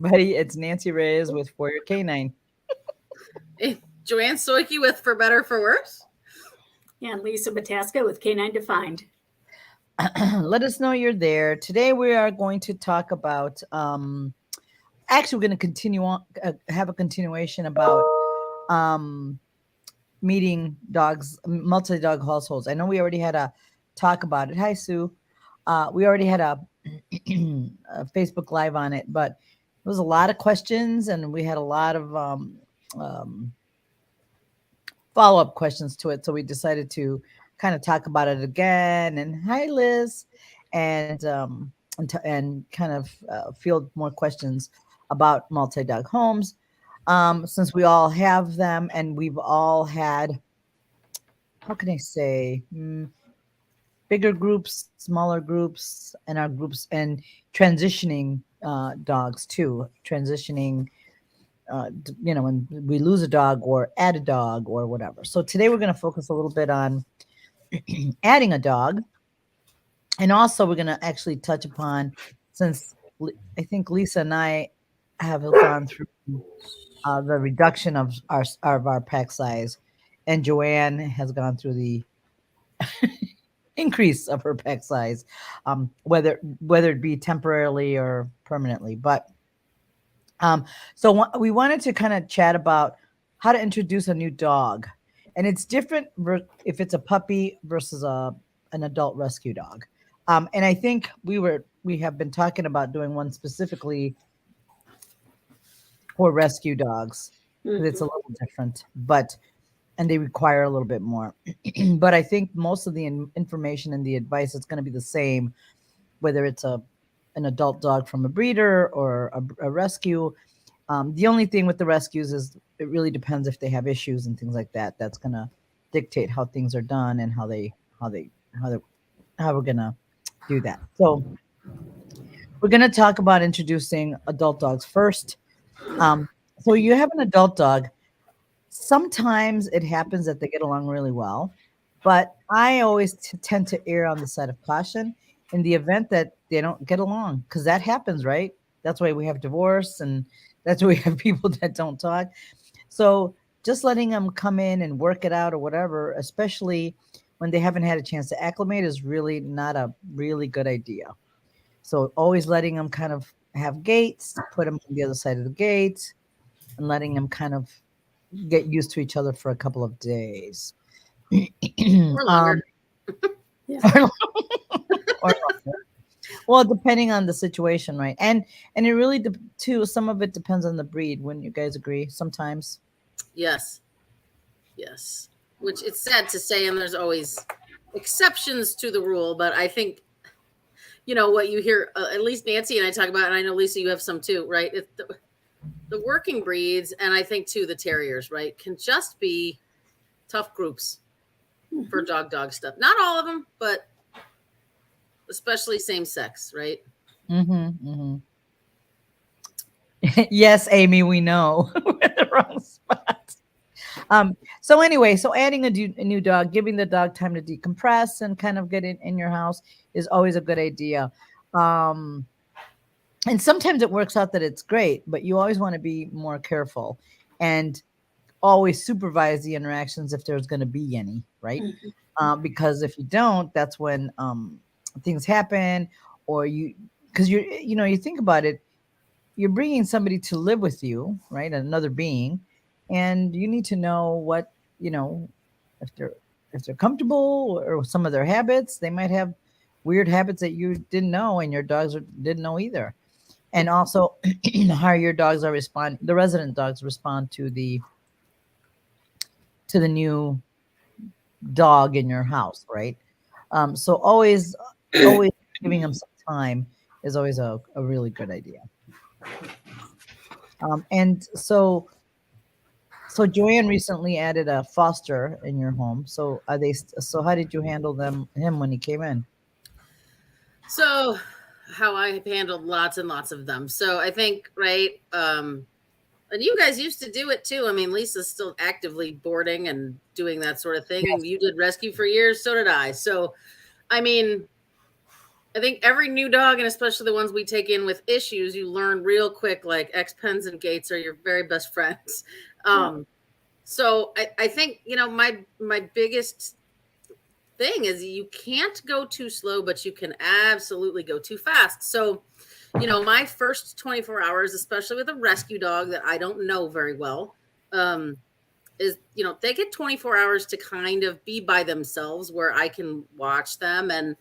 Buddy, it's Nancy Reyes with For Your Canine. Joanne Soike with For Better For Worse. And Lisa Bataska with Canine Defined. Let us know you're there. Today we are going to talk about actually we're going to continue on have a continuation about um meeting dogs, multi-dog households. I know we already had a talk about it. Hi Sue. We already had a Facebook live on it, but there was a lot of questions and we had a lot of um follow-up questions to it, so we decided to kind of talk about it again. And hi Liz. And kind of field more questions about multi-dog homes, since we all have them and we've all had, how can I say, bigger groups, smaller groups, and our groups, and transitioning dogs too, transitioning, when we lose a dog or add a dog or whatever. So today we're going to focus a little bit on adding a dog. And also we're going to actually touch upon, since I think Lisa and I have gone through the reduction of our pack size, and Joanne has gone through the increase of her pack size, whether it be temporarily or permanently. But we wanted to kind of chat about how to introduce a new dog, and it's different if it's a puppy versus an adult rescue dog. And I think we have been talking about doing one specifically for rescue dogs, because it's a little different, and they require a little bit more. But I think most of the information and the advice is going to be the same, whether it's an adult dog from a breeder or a rescue. The only thing with the rescues is it really depends if they have issues and things like that. That's going to dictate how things are done and how we're going to do that. So we're going to talk about introducing adult dogs first. So you have an adult dog. Sometimes it happens that they get along really well, but I always tend to err on the side of caution in the event that they don't get along, because that happens, right? That's why we have divorce, and that's why we have people that don't talk. So just letting them come in and work it out or whatever, especially when they haven't had a chance to acclimate, is really not a really good idea. So always letting them kind of have gates, put them on the other side of the gate, and letting them kind of get used to each other for a couple of days. Or longer. Yeah. or longer. Well, depending on the situation, right? And it really too. Some of it depends on the breed. Wouldn't you guys agree? Sometimes. Yes. Which it's sad to say, and there's always exceptions to the rule, but I think what you hear, at least Nancy and I talk about, and I know Lisa, you have some too, right? It's the working breeds, and I think too the terriers, right, can just be tough groups for dog stuff. Not all of them, but especially same sex, right? Yes, Amy, we know. We're in the wrong spot. So anyway, adding a new dog, giving the dog time to decompress and kind of get in your house is always a good idea. And sometimes it works out that it's great, but you always want to be more careful and always supervise the interactions if there's going to be any, right? Because if you don't, that's when things happen, or because you think about it, you're bringing somebody to live with you, right? Another being, and you need to know what, if they're comfortable, or some of their habits. They might have weird habits that you didn't know, and your dogs didn't know either. And also how your dogs are responding, the resident dogs respond to the new dog in your house, right? So always giving them some time is always a really good idea. And so Joanne recently added a foster in your home. So so how did you handle him when he came in? So how I handled lots and lots of them. So I think, right, and you guys used to do it too. I mean, Lisa's still actively boarding and doing that sort of thing. Yes. You did rescue for years, so did I. So, I mean, I think every new dog, and especially the ones we take in with issues, you learn real quick, like X pens and gates are your very best friends. So I think, my biggest thing is you can't go too slow, but you can absolutely go too fast. So, my first 24 hours, especially with a rescue dog that I don't know very well, is, they get 24 hours to kind of be by themselves where I can watch them and,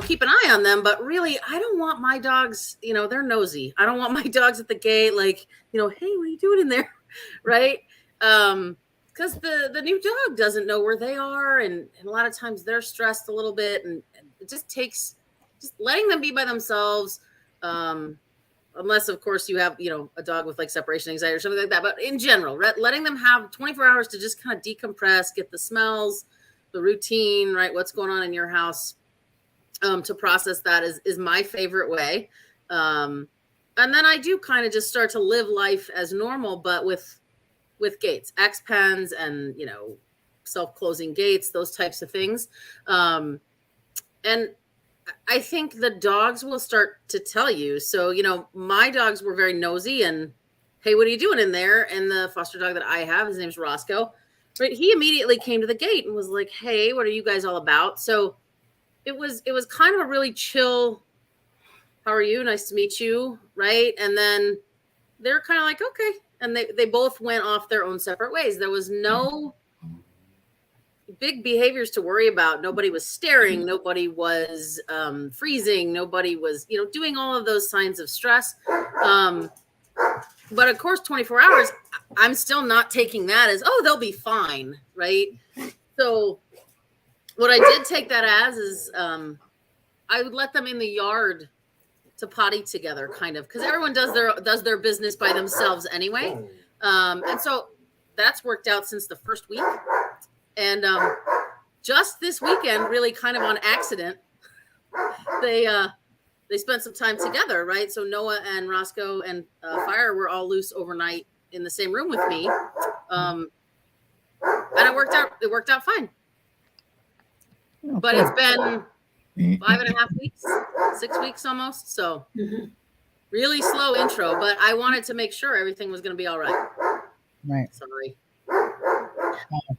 keep an eye on them. But really, I don't want my dogs, they're nosy. I don't want my dogs at the gate, like, hey, what are you doing in there? Right. Because the new dog doesn't know where they are. And a lot of times they're stressed a little bit. And it just takes just letting them be by themselves. Unless, of course, you have, a dog with like separation anxiety or something like that. But in general, letting them have 24 hours to just kind of decompress, get the smells, the routine, right? What's going on in your house, to process that is my favorite way. And then I do kind of just start to live life as normal, but with gates, X pens and, self-closing gates, those types of things. And I think the dogs will start to tell you. So, my dogs were very nosy and, hey, what are you doing in there? And the foster dog that I have, his name's Roscoe, right? He immediately came to the gate and was like, hey, what are you guys all about? So it was kind of a really chill, how are you? Nice to meet you. Right. And then they're kind of like, okay. And they both went off their own separate ways. There was no big behaviors to worry about. Nobody was staring. Nobody was freezing. Nobody was, doing all of those signs of stress. But of course, 24 hours, I'm still not taking that as, oh, they'll be fine. Right. So what I did take that as is I would let them in the yard to potty together, kind of, because everyone does their business by themselves anyway. And so that's worked out since the first week. And just this weekend, really kind of on accident, they spent some time together, right? So Noah and Roscoe and Fire were all loose overnight in the same room with me, and it worked out fine. But it's been 5.5 weeks, 6 weeks almost. So really slow intro, but I wanted to make sure everything was going to be all right. Right. Sorry.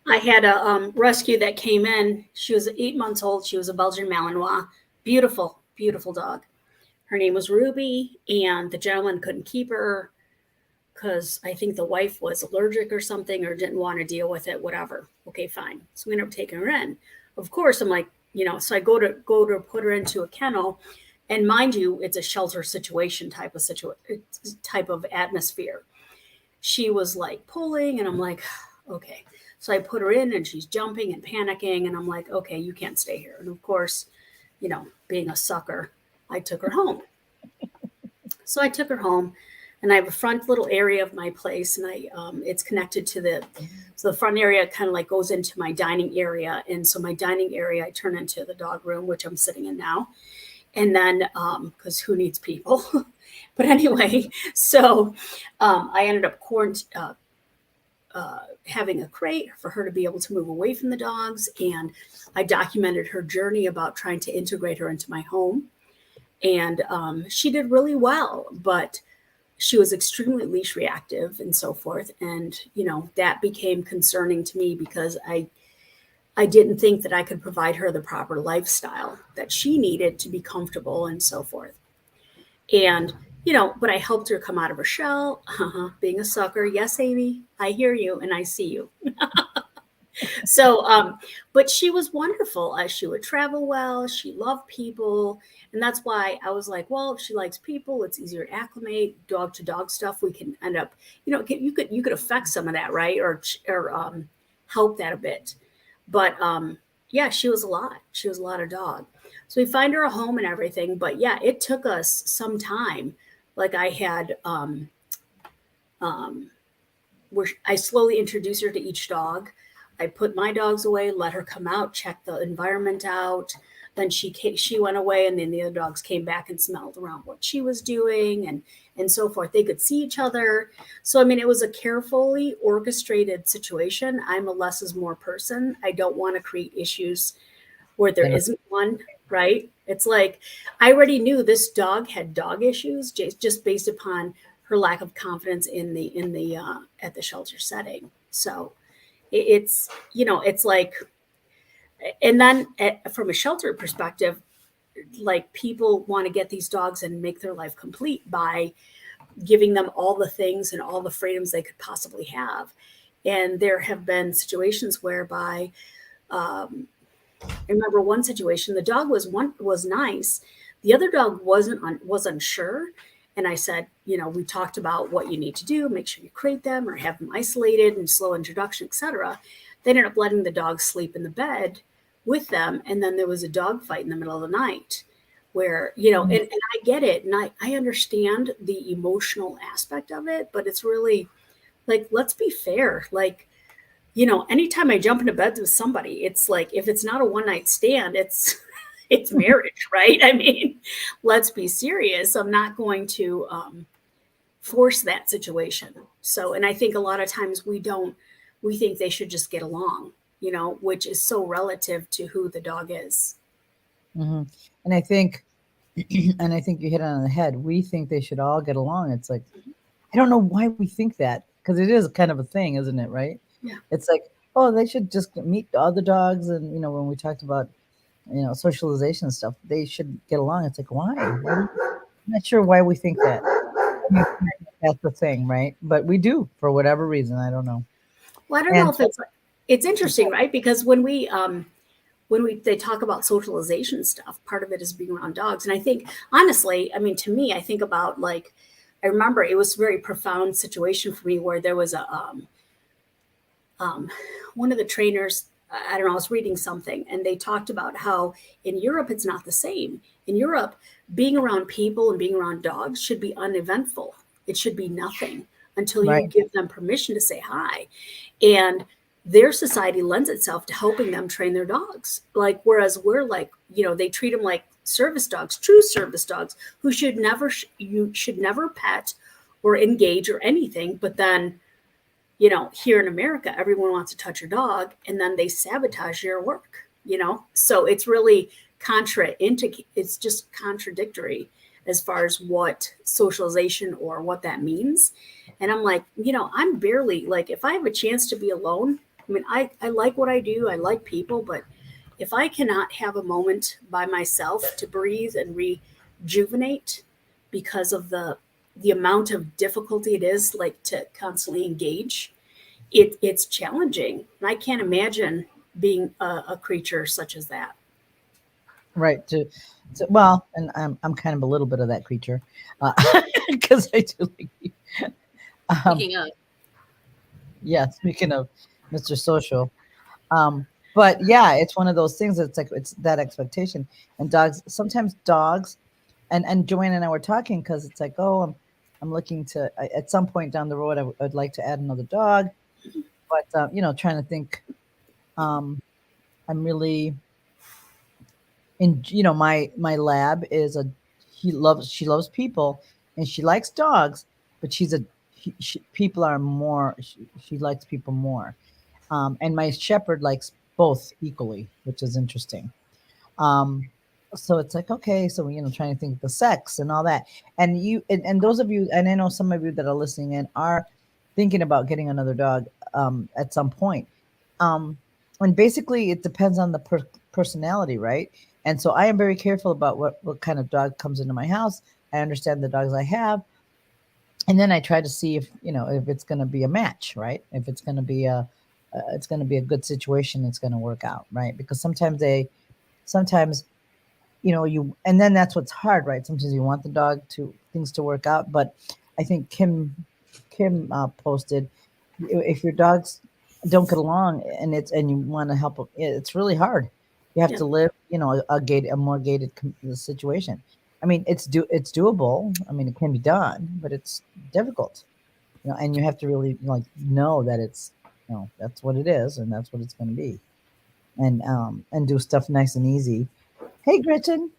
I had a rescue that came in. She was 8 months old. She was a Belgian Malinois. Beautiful, beautiful dog. Her name was Ruby, and the gentleman couldn't keep her because I think the wife was allergic or something or didn't want to deal with it, whatever. Okay, fine. So we ended up taking her in. Of course, I'm like, so I go to put her into a kennel, and mind you, it's a shelter situation type of atmosphere. She was like pulling, and I'm like, okay. So I put her in, and she's jumping and panicking, and I'm like, okay, you can't stay here. And of course, being a sucker, I took her home. So I took her home, and I have a front little area of my place, and it's connected to the front area kind of like goes into my dining area. And so my dining area, I turn into the dog room, which I'm sitting in now. And then, because who needs people? But anyway, so I ended up having a crate for her to be able to move away from the dogs. And I documented her journey about trying to integrate her into my home. And she did really well, but she was extremely leash reactive and so forth. And, that became concerning to me because I didn't think that I could provide her the proper lifestyle that she needed to be comfortable and so forth. And, but I helped her come out of her shell, being a sucker. Yes, Amy, I hear you and I see you. So, but she was wonderful. She would travel well. She loved people. And that's why I was like, well, if she likes people, it's easier to acclimate. Dog to dog stuff, we can end up, you could affect some of that, right? Or help that a bit. But yeah, she was a lot. She was a lot of dog. So we find her a home and everything. But yeah, it took us some time. Like I had, where I slowly introduced her to each dog. I put my dogs away, let her come out, check the environment out. Then she went away, and then the other dogs came back and smelled around what she was doing and so forth. They could see each other. So, I mean, it was a carefully orchestrated situation. I'm a less is more person. I don't want to create issues where there isn't one. right? It's like I already knew this dog had dog issues just based upon her lack of confidence in the at the shelter setting. So it's it's like, and then from a shelter perspective, like people want to get these dogs and make their life complete by giving them all the things and all the freedoms they could possibly have. And there have been situations whereby I remember one situation. The dog was nice. The other dog was unsure. And I said, we talked about what you need to do, make sure you crate them or have them isolated and slow introduction, etc. They ended up letting the dog sleep in the bed with them. And then there was a dog fight in the middle of the night where, and I get it. And I understand the emotional aspect of it, but it's really like, let's be fair. Like, anytime I jump into bed with somebody, it's like, if it's not a one night stand, it's it's marriage, right? I mean, let's be serious. I'm not going to force that situation. So, and I think a lot of times we think they should just get along, which is so relative to who the dog is. Mm-hmm. And I think, and I think you hit it on the head. We think they should all get along. It's like, I don't know why we think that, because it is kind of a thing, isn't it? Right? Yeah. It's like, oh, they should just meet the other dogs. And, when we talked about, socialization stuff, they should get along. It's like, why? I'm not sure why we think that. I mean, that's the thing, right? But we do for whatever reason. I don't know. Well, I don't know if it's interesting, right? Because when they talk about socialization stuff, part of it is being around dogs. And I think, honestly, I mean, to me, I think about like, I remember it was a very profound situation for me where there was a, one of the trainers, I don't know, I was reading something and they talked about how in Europe, it's not the same. In Europe, being around people and being around dogs should be uneventful. It should be nothing until you Right. give them permission to say hi. And their society lends itself to helping them train their dogs. Like, whereas we're like, they treat them like service dogs, true service dogs, who you should never pet or engage or anything. But then, here in America, everyone wants to touch your dog and then they sabotage your work, So it's really it's just contradictory as far as what socialization or what that means. And I'm like, I'm barely like, if I have a chance to be alone, I mean, I like what I do. I like people, but if I cannot have a moment by myself to breathe and rejuvenate because of the amount of difficulty it is like to constantly engage, it's challenging. And I can't imagine being a creature such as that. Right. Well, and I'm kind of a little bit of that creature, because I do like. Speaking of, Yeah. Speaking of Mr. Social, but yeah, it's one of those things. That's like it's that expectation, and sometimes dogs, and Joanne and I were talking because it's like, oh, I'm looking to at some point down the road, I'd like to add another dog, but trying to think, I'm really. And my lab is she loves people and she likes dogs, but people are more, she likes people more, and my shepherd likes both equally, which is interesting. um so it's like, okay, so trying to think of the sex and all that, and those of you, and I know some of you that are listening in are thinking about getting another dog at some point. um and basically it depends on the personality, right? And so I am very careful about what kind of dog comes into my house. I understand the dogs I have, and then I try to see if it's going to be a match, right? If it's going to be a good situation, it's going to work out, right? Because sometimes and then that's what's hard, right? Sometimes you want the things to work out, but I think Kim posted, if your dogs don't get along and you want to help them, it's really hard. You have Yeah. to live, a more gated situation. I mean, it's doable. I mean, it can be done, but it's difficult, and you have to really like know that it's, that's what it is and that's what it's going to be, and do stuff nice and easy. Hey, Gretchen.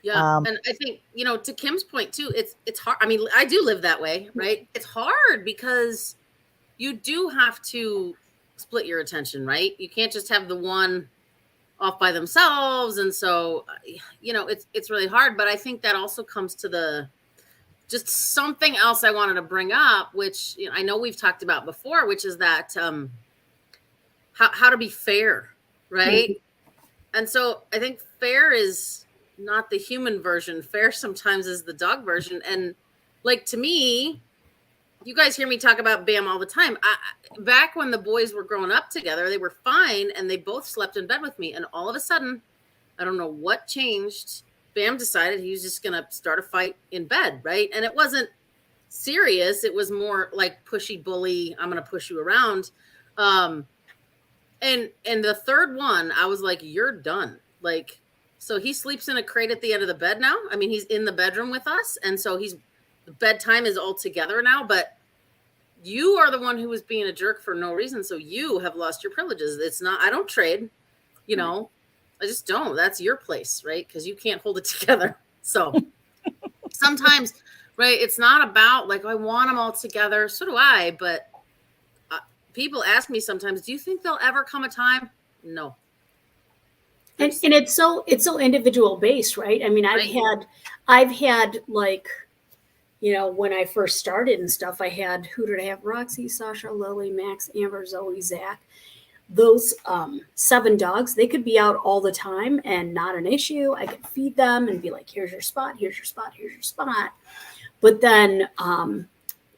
yeah, and I think to Kim's point too, it's hard. I mean, I do live that way, right? It's hard because you do have to split your attention, right? You can't just have the one off by themselves. And so, it's really hard. But I think that also comes to just something else I wanted to bring up, which I know we've talked about before, which is that how to be fair, right? Mm-hmm. And so I think fair is not the human version. Fair sometimes is the dog version. And like, to me, you guys hear me talk about Bam all the time. Back when the boys were growing up together, they were fine and they both slept in bed with me. And all of a sudden, I don't know what changed. Bam decided he was just going to start a fight in bed, right? And it wasn't serious. It was more like pushy bully. I'm going to push you around. And the third one, I was like, you're done. Like, so he sleeps in a crate at the end of the bed now. I mean, he's in the bedroom with us. And so the bedtime is all together now, but you are the one who was being a jerk for no reason. So you have lost your privileges. It's not, I don't trade, I just don't. That's your place, right? Because you can't hold it together. So sometimes, right, it's not about like, I want them all together. So do I. But people ask me sometimes, do you think there'll ever come a time? No. And it's so individual based, right? I mean, I've had like, when I first started and stuff, I had, who did I have? Roxy, Sasha, Lily, Max, Amber, Zoe, Zach. Those 7 dogs, they could be out all the time and not an issue. I could feed them and be like, here's your spot, here's your spot, here's your spot. But then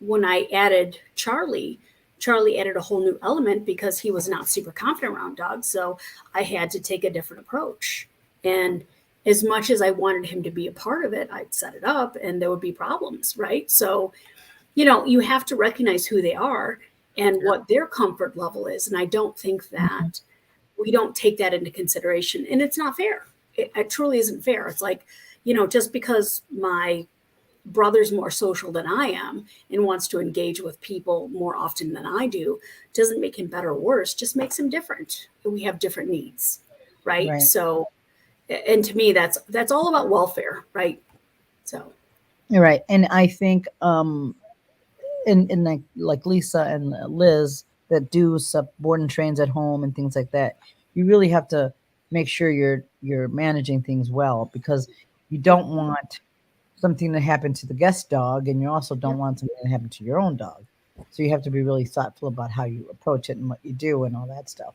when I added Charlie added a whole new element because he was not super confident around dogs. So I had to take a different approach. And as much as I wanted him to be a part of it, I'd set it up and there would be problems, right? So, you have to recognize who they are and what their comfort level is. And I don't think that we don't take that into consideration. And it's not fair. It truly isn't fair. It's like, just because my brother's more social than I am and wants to engage with people more often than I do, doesn't make him better or worse, just makes him different. We have different needs, right? So, and to me, that's all about welfare, right? So, you're right. And I think in like Lisa and Liz that do board and trains at home and things like that, you really have to make sure you're managing things well, because you don't want something to happen to the guest dog, and you also don't want something to happen to your own dog. So you have to be really thoughtful about how you approach it and what you do and all that stuff.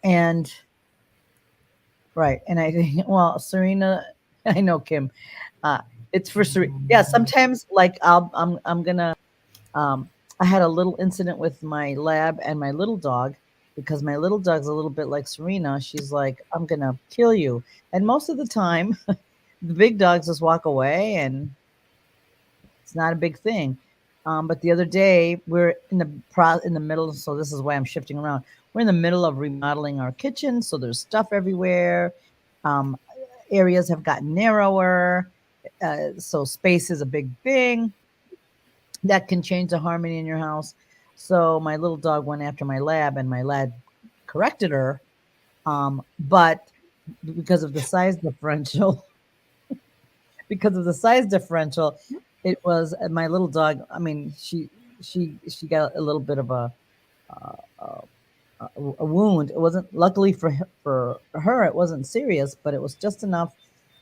And right, and I think, well, Serena, I know Kim. It's for Serena. Yeah, sometimes like I'm gonna. I had a little incident with my lab and my little dog, because my little dog's a little bit like Serena. She's like, I'm gonna kill you, and most of the time, the big dogs just walk away, and it's not a big thing. But the other day, we're in the middle. So this is why I'm shifting around. We're in the middle of remodeling our kitchen, so there's stuff everywhere. Areas have gotten narrower, so space is a big thing that can change the harmony in your house. So my little dog went after my lab, and my lab corrected her, but because of the size differential, it was my little dog. I mean, she got a little bit of a wound. It wasn't, luckily for her, it wasn't serious, but it was just enough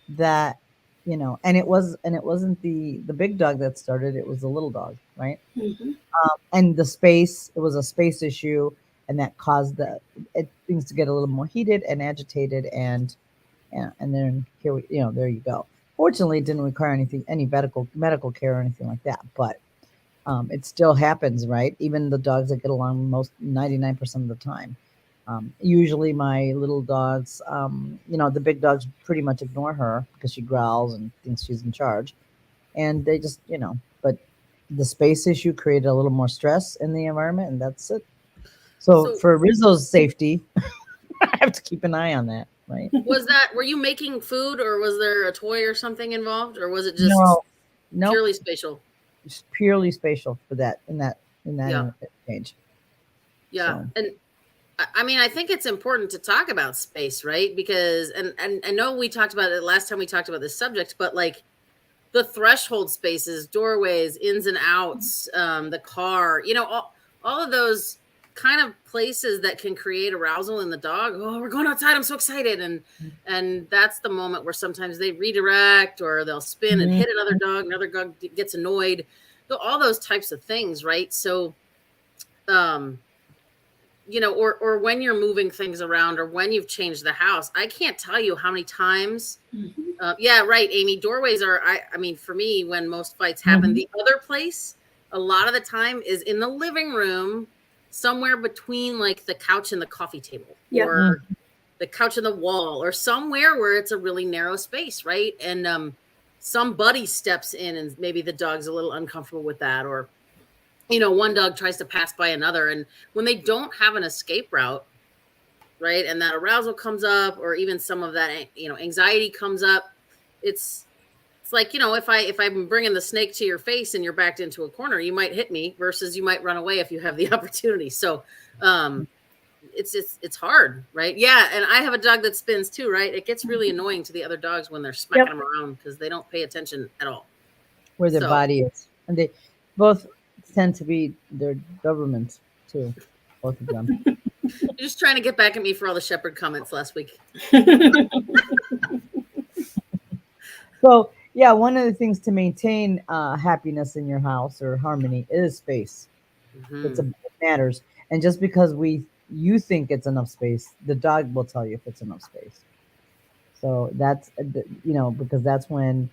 that, and it wasn't the big dog that started. It was the little dog, right? Mm-hmm. And it was a space issue, and that caused things to get a little more heated and agitated, and then here there you go. Fortunately, it didn't require any medical care or anything like that, but it still happens, right? Even the dogs that get along 99% of the time. Usually my little dogs, the big dogs pretty much ignore her because she growls and thinks she's in charge. And they just, but the space issue created a little more stress in the environment, and that's it. So for Rizzo's safety, I have to keep an eye on that, right? Were you making food, or was there a toy or something involved, or was it just purely spatial? Just purely spatial for that in that exchange. Yeah. So. And I mean, I think it's important to talk about space, right? Because, and I know we talked about it last time we talked about this subject, but like the threshold spaces, doorways, ins and outs, the car, all of those kind of places that can create arousal in the dog. Oh, we're going outside, I'm so excited. And that's the moment where sometimes they redirect, or they'll spin and hit another dog gets annoyed. So all those types of things, right? So or when you're moving things around, or when you've changed the house, I can't tell you how many times. Yeah, right, Amy. Doorways are, I mean, for me, when most fights happen, the other place, a lot of the time, is in the living room, somewhere between like the couch and the coffee table, or the couch and the wall, or somewhere where it's a really narrow space, right? And somebody steps in, and maybe the dog's a little uncomfortable with that, or one dog tries to pass by another, and when they don't have an escape route, right, and that arousal comes up, or even some of that anxiety comes up, it's like, if I'm bringing the snake to your face and you're backed into a corner, you might hit me, versus you might run away if you have the opportunity. So it's hard, right? Yeah, and I have a dog that spins too, right? It gets really annoying to the other dogs when they're smacking them around, because they don't pay attention at all where their body is, and they both tend to be their Dobermans too, both of them. You're just trying to get back at me for all the shepherd comments last week. So yeah, one of the things to maintain happiness in your house, or harmony, is space. It matters, and just because you think it's enough space, the dog will tell you if it's enough space. So that's because that's when,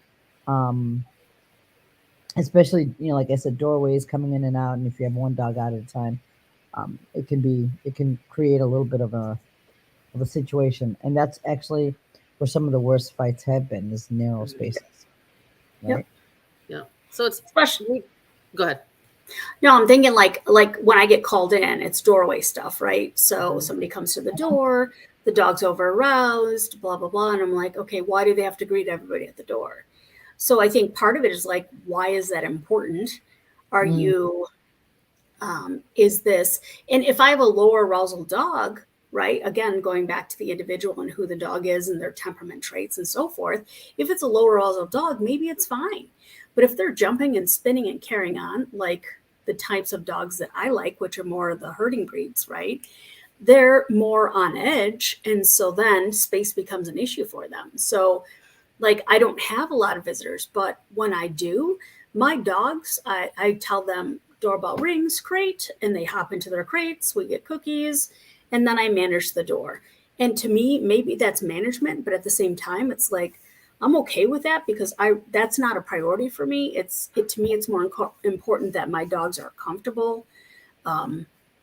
especially like I said, doorways coming in and out, and if you have one dog out at a time, it can create a little bit of a situation, and that's actually where some of the worst fights have been, is narrow spaces. Right? Yeah. So it's especially. Go ahead. No, I'm thinking like when I get called in, it's doorway stuff, right? So somebody comes to the door, the dog's over aroused, blah blah blah, and I'm like, okay, why do they have to greet everybody at the door? So I think part of it is like, why is that important? Are you is this, and if I have a lower arousal dog, right, again, going back to the individual and who the dog is and their temperament traits and so forth, if it's a lower arousal dog, maybe it's fine. But if they're jumping and spinning and carrying on, like the types of dogs that I like, which are more of the herding breeds, right, they're more on edge, and so then space becomes an issue for them. So like, I don't have a lot of visitors, but when I do, my dogs, I tell them, doorbell rings, crate, and they hop into their crates, we get cookies, and then I manage the door. And to me, maybe that's management, but at the same time, it's like, I'm okay with that, because that's not a priority for me. To me, it's more important that my dogs are comfortable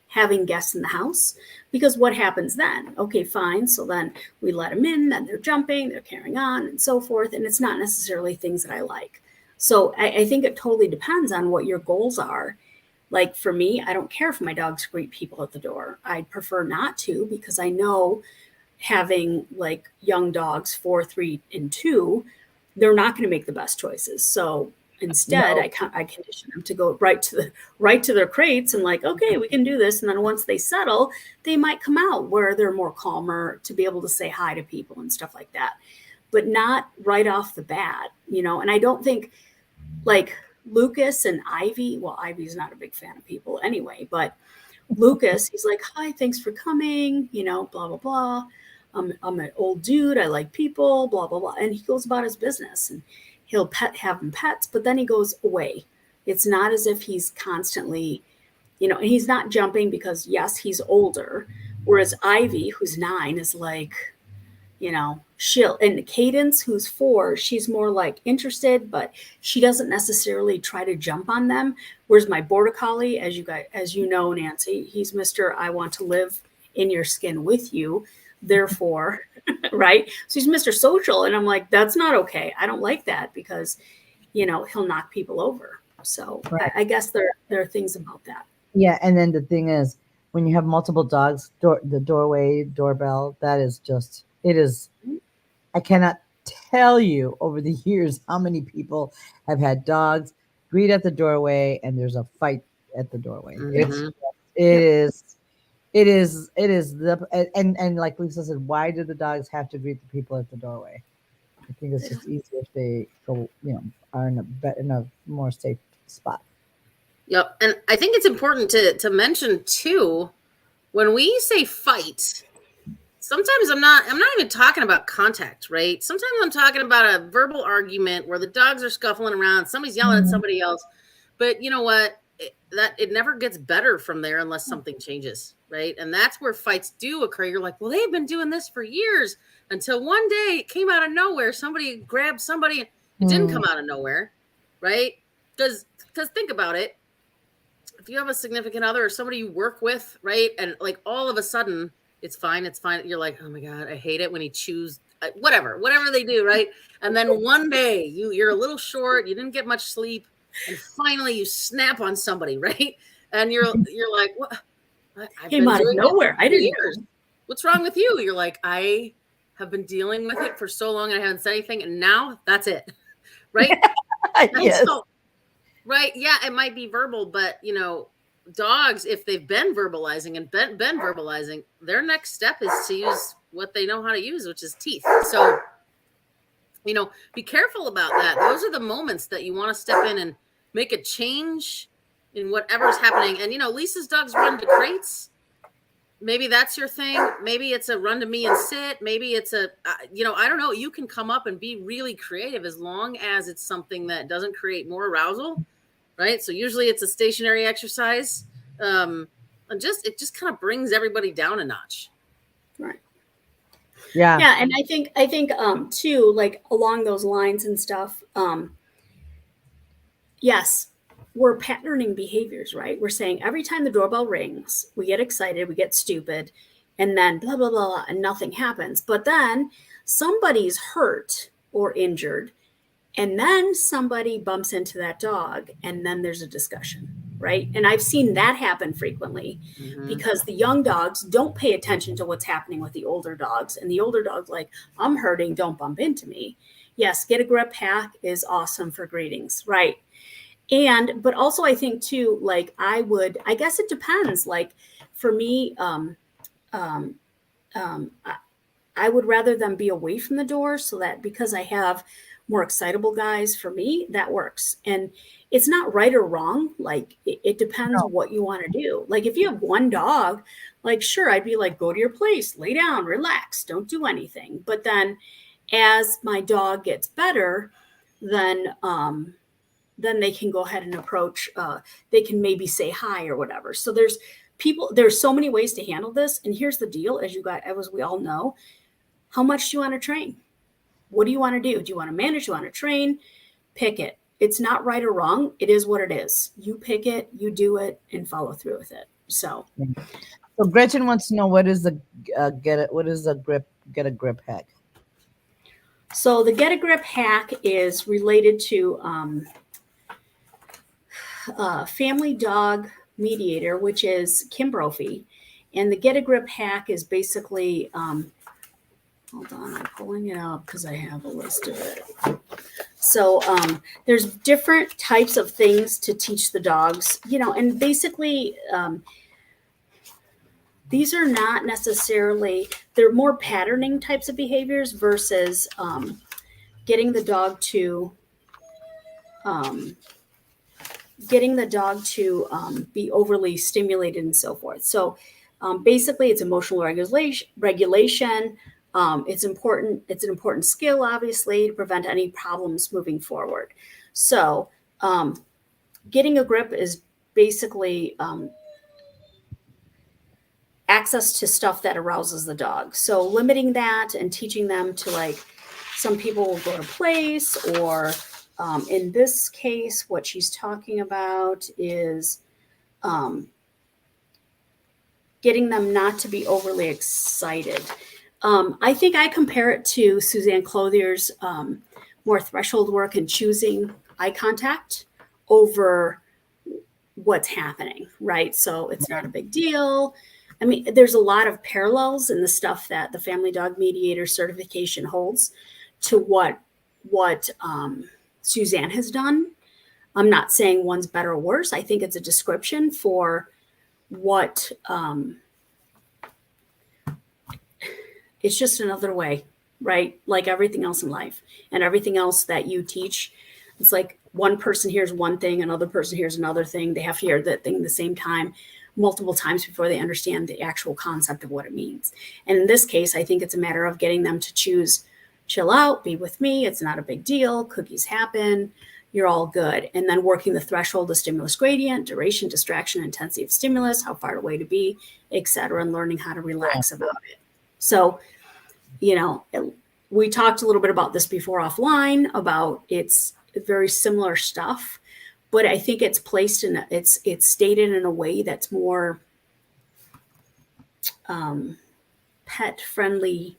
having guests in the house, because what happens then? Okay, fine. So then we let them in, then they're jumping, they're carrying on, and so forth. And it's not necessarily things that I like. So I think it totally depends on what your goals are. Like for me, I don't care if my dogs greet people at the door. I'd prefer not to, because I know having like young dogs, 4, 3, and 2, they're not going to make the best choices. So instead, I condition them to go right to their crates, and like, okay, we can do this. And then once they settle, they might come out where they're more calmer to be able to say hi to people and stuff like that, but not right off the bat, And I don't think like Lucas and Ivy, well, Ivy's not a big fan of people anyway, but Lucas, he's like, hi, thanks for coming, blah, blah, blah. I'm an old dude. I like people, blah, blah, blah. And he goes about his business, and he'll have them pets, but then he goes away. It's not as if he's constantly, and he's not jumping because, yes, he's older. Whereas Ivy, who's 9, is like, and Cadence, who's 4, she's more like interested, but she doesn't necessarily try to jump on them. Whereas my border collie, as you know, Nancy, he's Mr. I want to live in your skin with you. Therefore, right? So he's Mr. Social. And I'm like, that's not okay. I don't like that, because, he'll knock people over. So right. I guess there are things about that. Yeah. And then the thing is, when you have multiple dogs, the doorbell, that is just, it is, I cannot tell you over the years how many people have had dogs greet at the doorway and there's a fight at the doorway. It is the, and like Lisa said, why do the dogs have to greet the people at the doorway? I think it's just easier if they go, are in a more safe spot. Yep. And I think it's important to mention too, when we say fight, sometimes I'm not even talking about contact, right? Sometimes I'm talking about a verbal argument where the dogs are scuffling around, somebody's yelling at somebody else. But you know what? It never gets better from there unless something changes, right? And that's where fights do occur. You're like, well, they've been doing this for years until one day it came out of nowhere. Somebody grabbed somebody. It didn't come out of nowhere, right? Because think about it. If you have a significant other or somebody you work with, right? And like all of a sudden it's fine. You're like, oh my God, I hate it when he chews whatever they do, right? And then one day you're a little short, you didn't get much sleep, and finally you snap on somebody, right? And you're like, what? I've Came been out of doing nowhere. It for I didn't years. What's wrong with you? You're like, I have been dealing with it for so long and I haven't said anything, and now that's it, right? Yes. So, right? Yeah, it might be verbal, but dogs, if they've been verbalizing and been verbalizing, their next step is to use what they know how to use, which is teeth. So, be careful about that. Those are the moments that you want to step in and make a change in whatever's happening. And, Lisa's dogs run to crates. Maybe that's your thing. Maybe it's a run to me and sit. Maybe it's I don't know. You can come up and be really creative as long as it's something that doesn't create more arousal, right? So usually it's a stationary exercise. And it just kind of brings everybody down a notch. Right. Yeah. Yeah. And I think too, like along those lines and stuff, yes, we're patterning behaviors, right? We're saying every time the doorbell rings, we get excited, we get stupid, and then blah, blah, blah, blah, and nothing happens. But then somebody's hurt or injured, and then somebody bumps into that dog, and then there's a discussion, right? And I've seen that happen frequently because the young dogs don't pay attention to what's happening with the older dogs. And the older dog's like, I'm hurting, don't bump into me. Yes, Get a Grip hack is awesome for greetings, right? But also I think too, like I guess it depends. Like for me, I would rather them be away from the door so that because I have more excitable guys, for me, that works. And it's not right or wrong. Like it depends what you want to do. Like if you have one dog, like, sure, I'd be like, go to your place, lay down, relax, don't do anything. But then as my dog gets better, then they can go ahead and approach, they can maybe say hi or whatever. So there's so many ways to handle this. And here's the deal, as we all know, how much do you want to train? What do you want to do? Do you want to manage? Do you want to train? Pick it. It's not right or wrong. It is what it is. You pick it, you do it, and follow through with it. So Gretchen wants to know what is the get a grip hack? So the Get a Grip hack is related to Family Dog Mediator, which is Kim Brophy. And the Get a Grip hack is basically, hold on, I'm pulling it up because I have a list of it. So there's different types of things to teach the dogs, and basically these are not necessarily, they're more patterning types of behaviors versus getting the dog to be overly stimulated and so forth. So basically it's emotional regulation. It's important. It's an important skill, obviously, to prevent any problems moving forward. So getting a grip is basically access to stuff that arouses the dog. So limiting that and teaching them to, like, some people will go to place, or in this case, what she's talking about is getting them not to be overly excited. I think I compare it to Suzanne Clothier's more threshold work and choosing eye contact over what's happening, right? So it's not a big deal. I mean, there's a lot of parallels in the stuff that the Family Dog Mediator certification holds to what Suzanne has done. I'm not saying one's better or worse. I think it's a description for what it's just another way, right? Like everything else in life and everything else that you teach. It's like one person hears one thing, another person hears another thing. They have to hear that thing the same time, multiple times before they understand the actual concept of what it means. And in this case, I think it's a matter of getting them to choose, chill out, be with me. It's not a big deal. Cookies happen. You're all good. And then working the threshold of stimulus gradient, duration, distraction, intensity of stimulus, how far away to be, etc., and learning how to relax about it. So, we talked a little bit about this before offline about it's very similar stuff, but I think it's placed in it's stated in a way that's more pet friendly,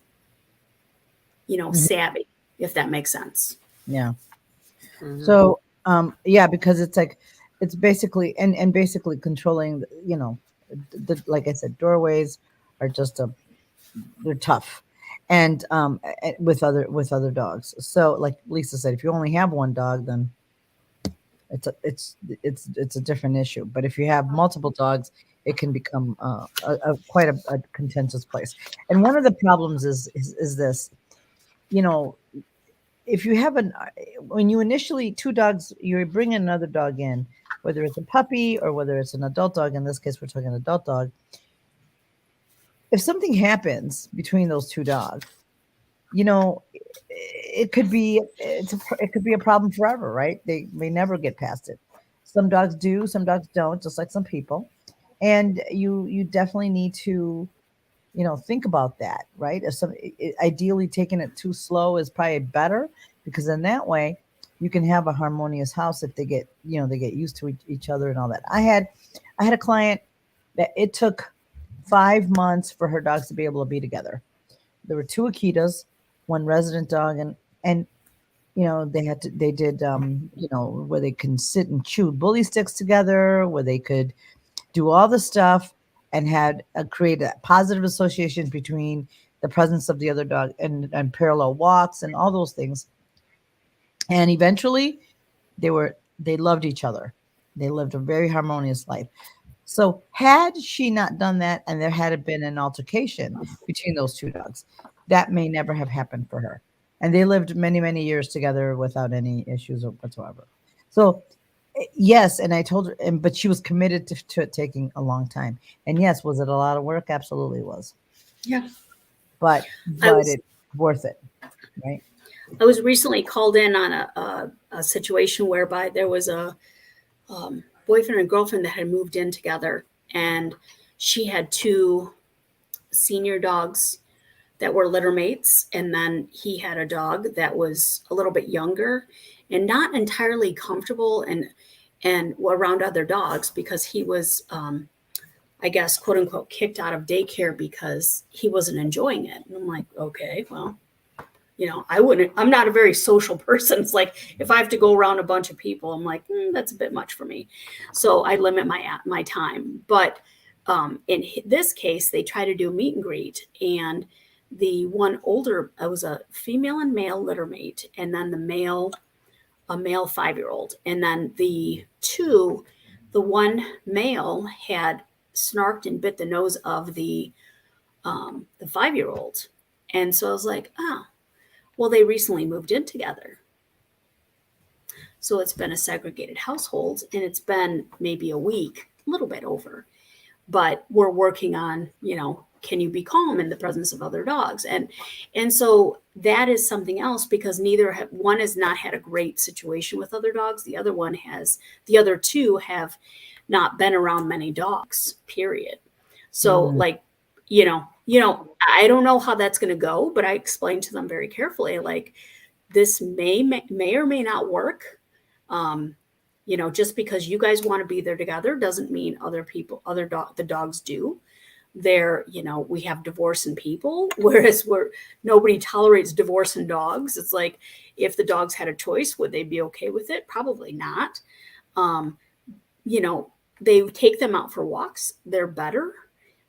savvy, if that makes sense. Yeah. So, yeah, because it's basically and basically controlling, like I said, doorways are just they're tough, and with other dogs. So, like Lisa said, if you only have one dog, then it's a different issue. But if you have multiple dogs, it can become quite a contentious place. And one of the problems is this, if you have when you initially two dogs, you bring another dog in, whether it's a puppy or whether it's an adult dog. In this case, we're talking adult dog. If something happens between those two dogs, it could be a problem forever, right? They may never get past it. Some dogs do, some dogs don't, just like some people. And you definitely need to think about that, right? Ideally taking it too slow is probably better, because in that way you can have a harmonious house if they get used to each other and all that. I had a client that it took 5 months for her dogs to be able to be together. There were two Akitas, one resident dog, and they did where they can sit and chew bully sticks together, where they could do all the stuff, and had created positive associations between the presence of the other dog and parallel walks and all those things. And eventually they loved each other. They lived a very harmonious life. So had she not done that, and there had been an altercation between those two dogs, that may never have happened for her. And they lived many, many years together without any issues whatsoever. So yes, and I told her, but she was committed to it taking a long time. And yes, was it a lot of work? Absolutely was. Yeah. But it's worth it, right? I was recently called in on a situation whereby there was a boyfriend and girlfriend that had moved in together, and she had two senior dogs that were litter mates, and then he had a dog that was a little bit younger and not entirely comfortable and around other dogs, because he was I guess, quote unquote, kicked out of daycare because he wasn't enjoying it. And I'm like, okay, well, I'm not a very social person. It's like, if I have to go around a bunch of people, I'm like, that's a bit much for me. So I limit my time. But in this case, they try to do a meet and greet, and the one older, it was a female and male litter mate, and then a male 5-year-old. And then the one male had snarked and bit the nose of the 5-year-old. And so I was like, well, they recently moved in together. So it's been a segregated household, and it's been maybe a week, a little bit over. But we're working on, can you be calm in the presence of other dogs? And so that is something else, because one has not had a great situation with other dogs. The other two have not been around many dogs, period. So I don't know how that's going to go, but I explained to them very carefully, like, this may or may not work. Just because you guys want to be there together doesn't mean the dogs do. We have divorce in people, whereas nobody tolerates divorce in dogs. It's like, if the dogs had a choice, would they be okay with it? Probably not. They take them out for walks. They're better,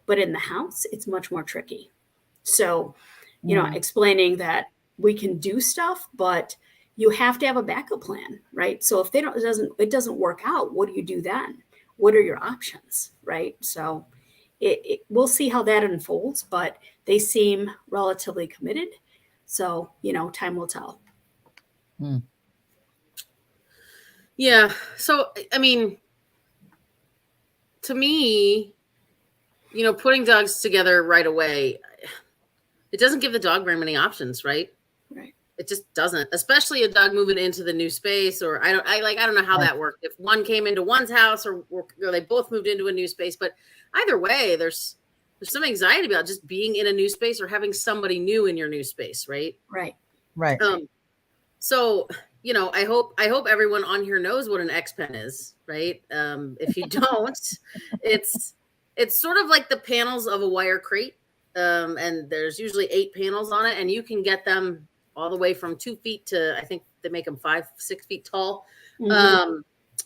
but in the house, it's much more tricky. So, explaining that we can do stuff, but you have to have a backup plan, right? So if it doesn't work out, what do you do then? What are your options, right? So we'll see how that unfolds, but they seem relatively committed. So, time will tell. Yeah. So, I mean, to me, putting dogs together right away, it doesn't give the dog very many options, right? Right. It just doesn't, especially a dog moving into the new space, or I don't know how Right. that worked. If one came into one's house or they both moved into a new space, but either way, there's some anxiety about just being in a new space or having somebody new in your new space, right? Right. Right. So, I hope everyone on here knows what an X pen is, right? If you don't, it's sort of like the panels of a wire crate. And there's usually 8 panels on it, and you can get them all the way from 2 feet to, I think they make them 5-6 feet tall. Mhm.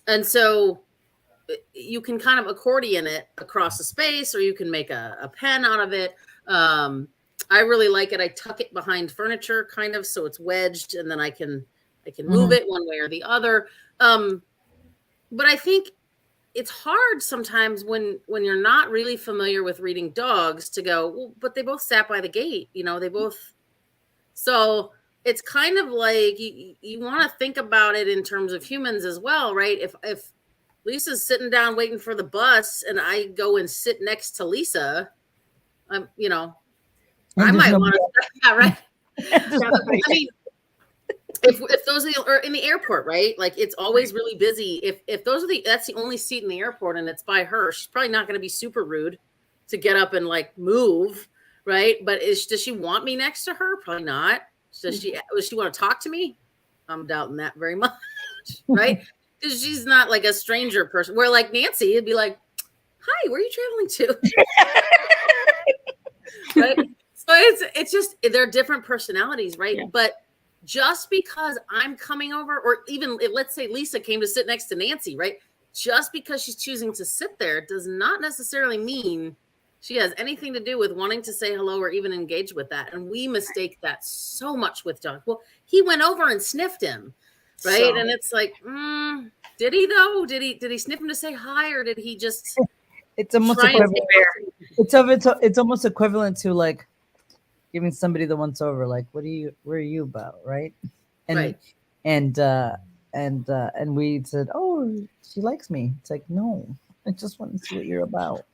And so you can kind of accordion it across the space, or you can make a pen out of it. I really like it. I tuck it behind furniture, kind of, so it's wedged, and then I can move it one way or the other. But I think it's hard sometimes when you're not really familiar with reading dogs to go, well, but they both sat by the gate, they both. So it's kind of like you want to think about it in terms of humans as well, right? If Lisa's sitting down waiting for the bus and I go and sit next to Lisa, I might want to, yeah, right? I mean, if those are in the airport, right? Like, it's always really busy. If those are that's the only seat in the airport and it's by her, she's probably not going to be super rude to get up and like move, right? But does she want me next to her? Probably not. Does she want to talk to me? I'm doubting that very much, right? Because she's not like a stranger person. Where like Nancy, it'd be like, "Hi, where are you traveling to?" Right? So it's just, they're different personalities, right? Yeah. But just because I'm coming over, or even let's say Lisa came to sit next to Nancy, right? Just because she's choosing to sit there does not necessarily mean she has anything to do with wanting to say hello or even engage with that. And we mistake that so much with dogs. Well, he went over and sniffed him, right? So- And it's like, did he though? Did he sniff him to say hi, or did he just It's almost try and equivalent. It's almost equivalent to like giving somebody the once over, like, where are you about, right? And Right. and we said, oh, she likes me. It's like, no, I just want to see what you're about.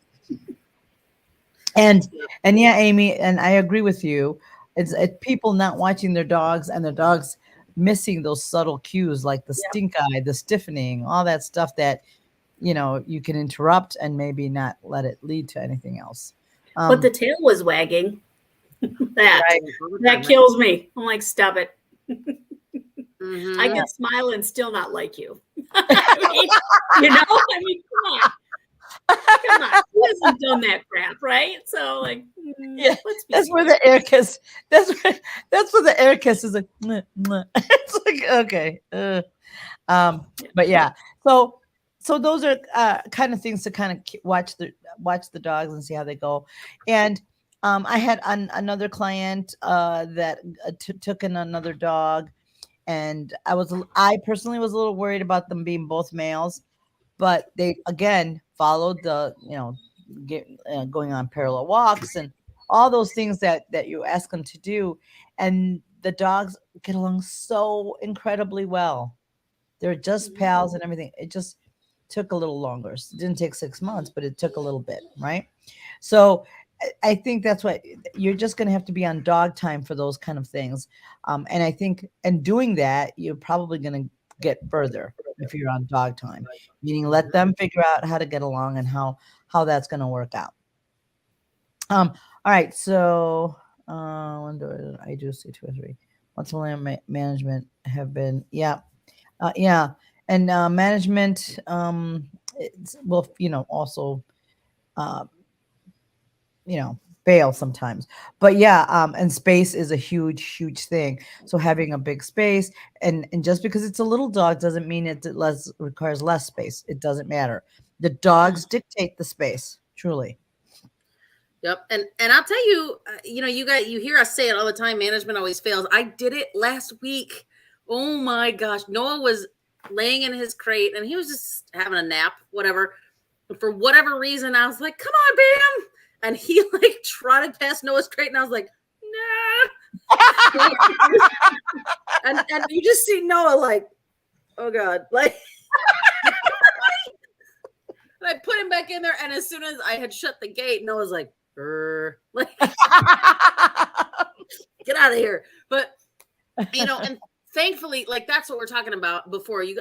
And yeah, Amy, and I agree with you. It's people not watching their dogs, and their dogs missing those subtle cues like the stink eye, the stiffening, all that stuff that you can interrupt and maybe not let it lead to anything else. But the tail was wagging. That Right. kills me. I'm like, stop it. Mhm. I can smile and still not like you. I mean, come on. Come on. Who hasn't done that crap, right? So like, Yeah, let's be that's where the air kiss. That's where the air kiss is like. Mwah, mwah. It's like, okay. But yeah, so those are kind of things to kind of watch the dogs and see how they go. And I had another client that took in another dog, and I personally was a little worried about them being both males, but they again followed the going on parallel walks and all those things that you ask them to do, and the dogs get along so incredibly well. They're just pals and everything. It just took a little longer. It didn't take 6 months, but it took a little bit, right? So I think that's why you're just going to have to be on dog time for those kind of things. And I think, and doing that, you're probably going to get further if you're on dog time, meaning let them figure out how to get along and how that's going to work out. All right. So when do I do see 2 or 3? What's the land management have been? Yeah. Yeah. And management will, also, fail sometimes. But yeah, and space is a huge thing. So having a big space, and just because it's a little dog doesn't mean it requires less space. It doesn't matter. The dogs dictate the space, truly. Yep. And I'll tell you, you hear us say it all the time. Management always fails. I did it last week. Oh my gosh. Noah was laying in his crate and he was just having a nap, whatever. And for whatever reason, I was like, come on, Bam. And he like trotted past Noah's crate and I was like, nah. and you just see Noah like, oh God, like And I put him back in there, and as soon as I had shut the gate, Noah's like, like get out of here. But and thankfully, like that's what we're talking about before. You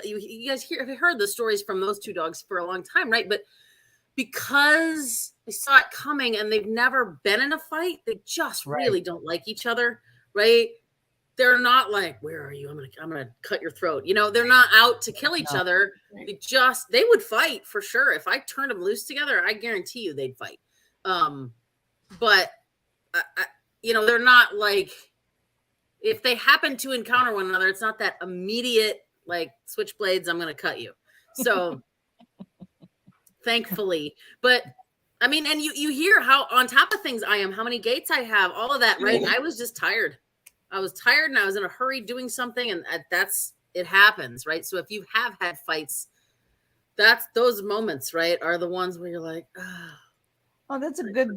guys have heard the stories from those two dogs for a long time, right? But because they saw it coming and they've never been in a fight, they just really don't like each other, right? They're not like, where are you? I'm gonna cut your throat. They're not out to kill each other. They would fight for sure. If I turned them loose together, I guarantee you they'd fight. But they're not like, if they happen to encounter one another, it's not that immediate, like, switchblades, I'm gonna cut you. So thankfully, but I mean, and you hear how on top of things I am, how many gates I have, all of that, right? I was just tired. I was tired and I was in a hurry doing something, and it happens, right? So if you have had fights, those moments, right, are the ones where you're like, oh, that's a good.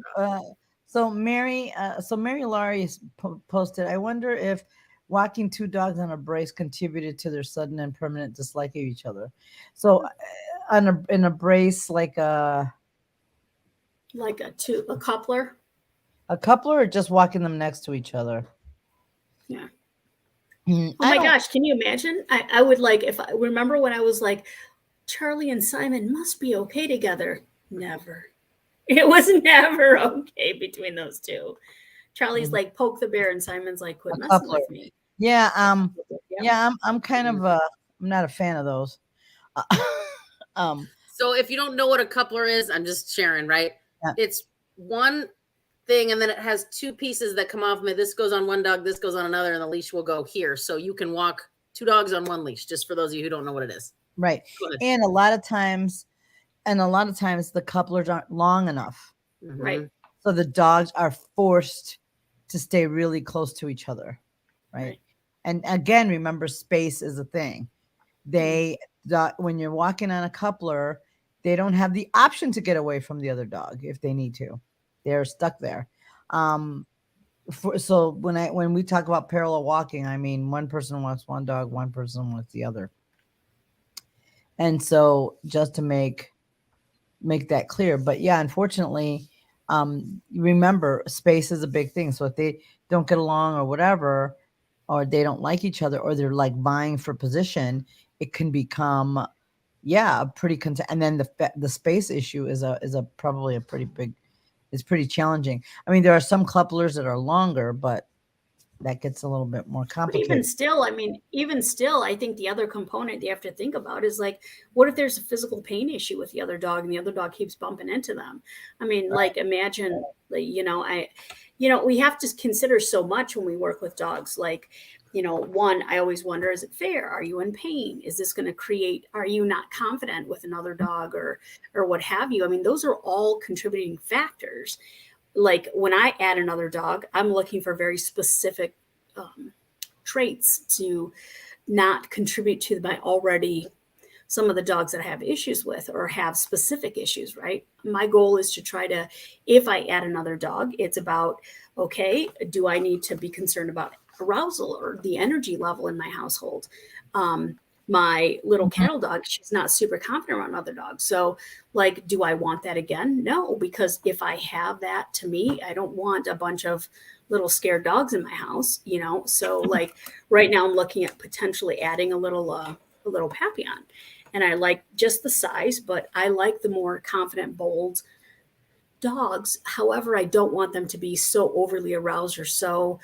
So Mary Laurie posted, I wonder if walking two dogs on a brace contributed to their sudden and permanent dislike of each other. So in a brace, like a coupler, or just walking them next to each other. Yeah. Oh my gosh, can you imagine? I would like, if I remember when I was like, Charlie and Simon must be okay together. Never. It was never okay between those two. Charlie's like, poke the bear, and Simon's like, quit messing with me. Yeah. I'm kind of I'm not a fan of those. So if you don't know what a coupler is, I'm just sharing, right? Yeah. It's one thing, and then it has two pieces that come off of it. This goes on one dog, this goes on another, and the leash will go here. So you can walk two dogs on one leash, just for those of you who don't know what it is. Right. And a lot of times the couplers aren't long enough. Right. So the dogs are forced to stay really close to each other. Right. And again, remember, space is a thing. When you're walking on a coupler, they don't have the option to get away from the other dog if they need to. They're stuck there. So when we talk about parallel walking, I mean, one person walks one dog, one person walks the other. And so just to make that clear, but yeah, unfortunately, remember, space is a big thing. So if they don't get along or whatever, or they don't like each other, or they're like vying for position, it can become, pretty and then the space issue is probably a pretty big. It's pretty challenging. I mean, there are some couplers that are longer, but that gets a little bit more complicated. But even still, I think the other component you have to think about is like, what if there's a physical pain issue with the other dog and the other dog keeps bumping into them? I mean, like, imagine, we have to consider so much when we work with dogs. Like, one, I always wonder, is it fair? Are you in pain? Is this going to are you not confident with another dog or what have you? I mean, those are all contributing factors. Like, when I add another dog, I'm looking for very specific traits to not contribute to some of the dogs that I have issues with or have specific issues, right? My goal is to try to, if I add another dog, it's about, okay, do I need to be concerned about arousal or the energy level in my household? My little cattle dog, she's not super confident around other dogs. So, like, do I want that again? No, because if I have that, to me, I don't want a bunch of little scared dogs in my house, So, like, right now I'm looking at potentially adding a little Papillon. And I like just the size, but I like the more confident, bold dogs. However, I don't want them to be so overly aroused or so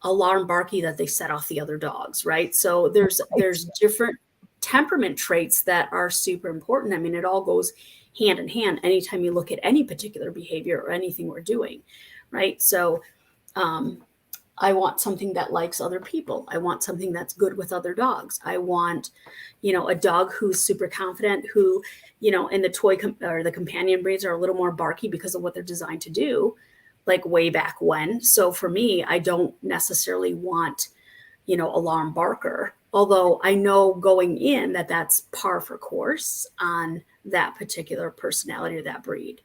alarm barky that they set off the other dogs, right? So there's different temperament traits that are super important. I mean, it all goes hand in hand anytime you look at any particular behavior or anything we're doing, right? So I want something that likes other people. I want something that's good with other dogs. I want, a dog who's super confident, who, and the toy or the companion breeds are a little more barky because of what they're designed to do, like way back when. So for me, I don't necessarily want, alarm barker, although I know going in that that's par for course on that particular personality or that breed.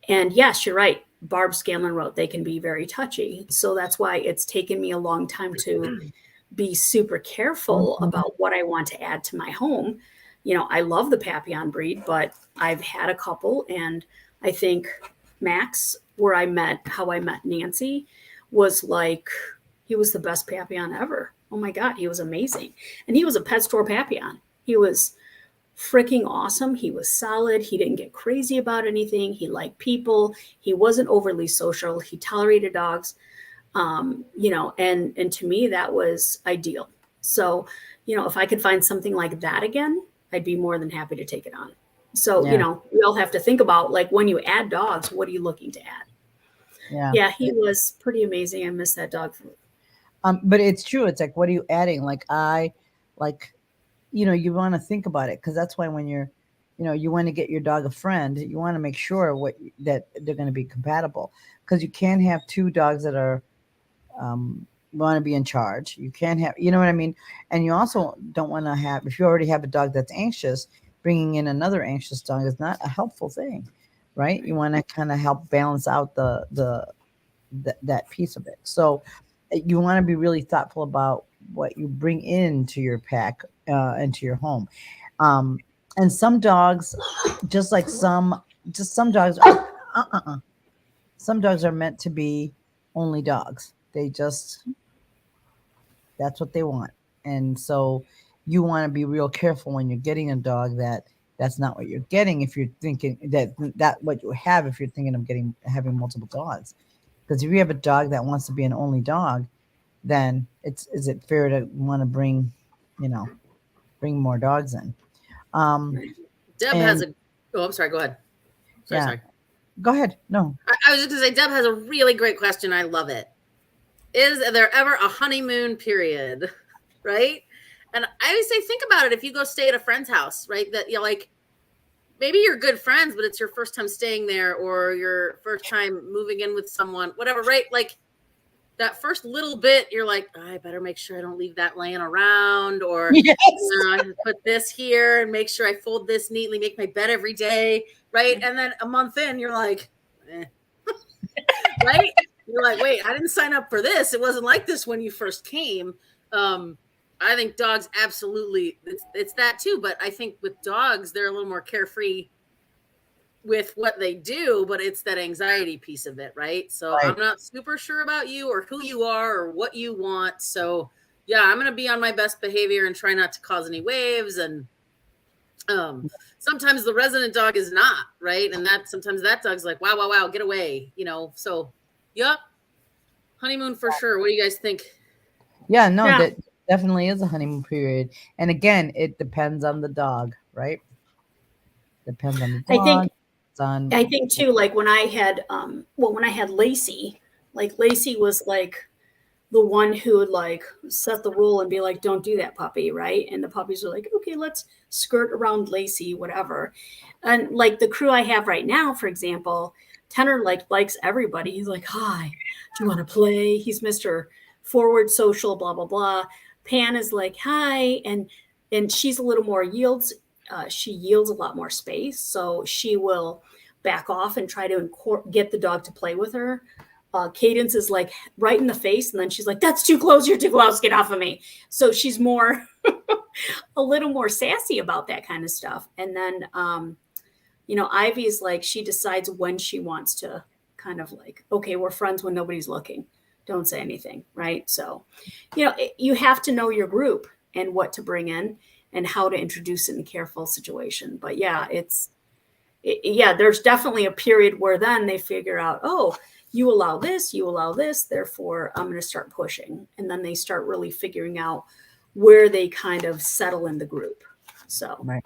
And yes, you're right. Barb Scanlon wrote, they can be very touchy. So that's why it's taken me a long time to be super careful Mhm. about what I want to add to my home. I love the Papillon breed, but I've had a couple, and I think Max, how I met Nancy, was like, he was the best Papillon ever. Oh my God, he was amazing. And he was a pet store Papillon. He was freaking awesome. He was solid. He didn't get crazy about anything. He liked people. He wasn't overly social. He tolerated dogs. And to me that was ideal. So, if I could find something like that again, I'd be more than happy to take it on. So, Yeah, we all have to think about, like, when you add dogs, what are you looking to add? yeah. Yeah, he was pretty amazing. I miss that dog. But it's true. It's like, what are you adding? Like, you want to think about it, because that's why when you want to get your dog a friend, you want to make sure that they're going to be compatible, because you can't have two dogs that are want to be in charge. You can't have, you know what I mean? And you also don't want to have, if you already have a dog that's anxious, bringing in another anxious dog is not a helpful thing, right? You want to kind of help balance out that piece of it. So you want to be really thoughtful about what you bring into your pack, into your home. Um, and some dogs, just like some dogs some dogs are meant to be only dogs. That's what they want. And so you want to be real careful when you're getting a dog that's not what you're getting, if you're thinking that what you have, if you're thinking of having multiple dogs. Because if you have a dog that wants to be an only dog, then is it fair to want to you know, bring more dogs in? Um, Deb has and a. Oh, I'm sorry. Go ahead. Sorry, yeah, sorry. go ahead. No. I was just going to say, Deb has a really great question. I love it. Is there ever a honeymoon period? Right? And I always say, think about it. If you go stay at a friend's house, right? That you're like, maybe you're good friends, but it's your first time staying there, or your first time moving in with someone, whatever, right? Like, that first little bit, you're like, oh, I better make sure I don't leave that laying around, or Yes. I put this here and make sure I fold this neatly, make my bed every day, right? And then a month in, you're like, eh. Right? You're like, wait, I didn't sign up for this. It wasn't like this when you first came. I think dogs absolutely, it's that too. But I think with dogs, they're a little more carefree with what they do, but it's that anxiety piece of it, right? So Right. I'm not super sure about you or who you are or what you want. So yeah, I'm gonna be on my best behavior and try not to cause any waves. And sometimes the resident dog is not, right? And sometimes that dog's like, wow, wow, wow, get away, So yep, honeymoon for sure. What do you guys think? Yeah, no, Yeah, that definitely is a honeymoon period. And again, it depends on the dog, right? Depends on the I think dog. It's on. I think too, like when I had Lacey, like Lacey was like the one who would like set the rule and be like, don't do that, puppy, right? And the puppies are like, okay, let's skirt around Lacey, whatever. And like the crew I have right now, for example, Tenor likes everybody. He's like, hi, do you want to play? He's Mr. Forward Social, blah blah blah. Pan is like, hi, and she's a little more yields. She yields a lot more space, so she will back off and try to get the dog to play with her. Cadence is like right in the face, and then she's like, "That's too close. You're too close. Get off of me." So she's more, a little more sassy about that kind of stuff. And then, Ivy's like, she decides when she wants to kind of like, okay, we're friends when nobody's looking. Don't say anything, right? So, you have to know your group and what to bring in and how to introduce it in a careful situation. But yeah, there's definitely a period where then they figure out, oh, you allow this, therefore I'm going to start pushing. And then they start really figuring out where they kind of settle in the group. So, Right.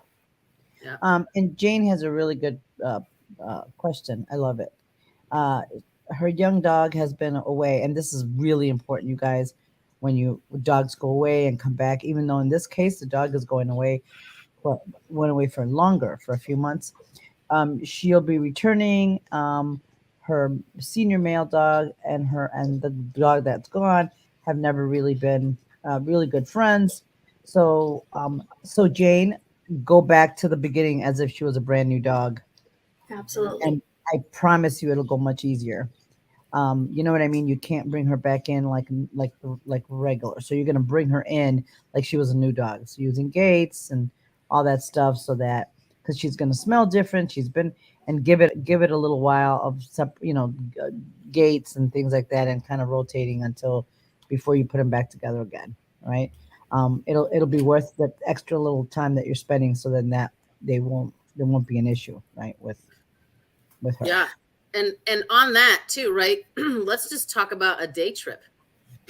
Yeah. And Jane has a really good question. I love it. Her young dog has been away, and this is really important, you guys. When dogs go away and come back, even though in this case the dog is went away for longer, for a few months, she'll be returning. Her senior male dog and the dog that's gone have never really been really good friends. So Jane, go back to the beginning as if she was a brand new dog, absolutely. and I promise you it'll go much easier. You know what I mean? You can't bring her back in like regular. So you're gonna bring her in like she was a new dog. So using gates and all that stuff, so that because she's gonna smell different. She's been and give it a little while of gates and things like that, and kind of rotating until before you put them back together again, right? It'll be worth the extra little time that you're spending, so then that there won't be an issue, right, with her. Yeah. And on that too, right? Let's just talk about a day trip,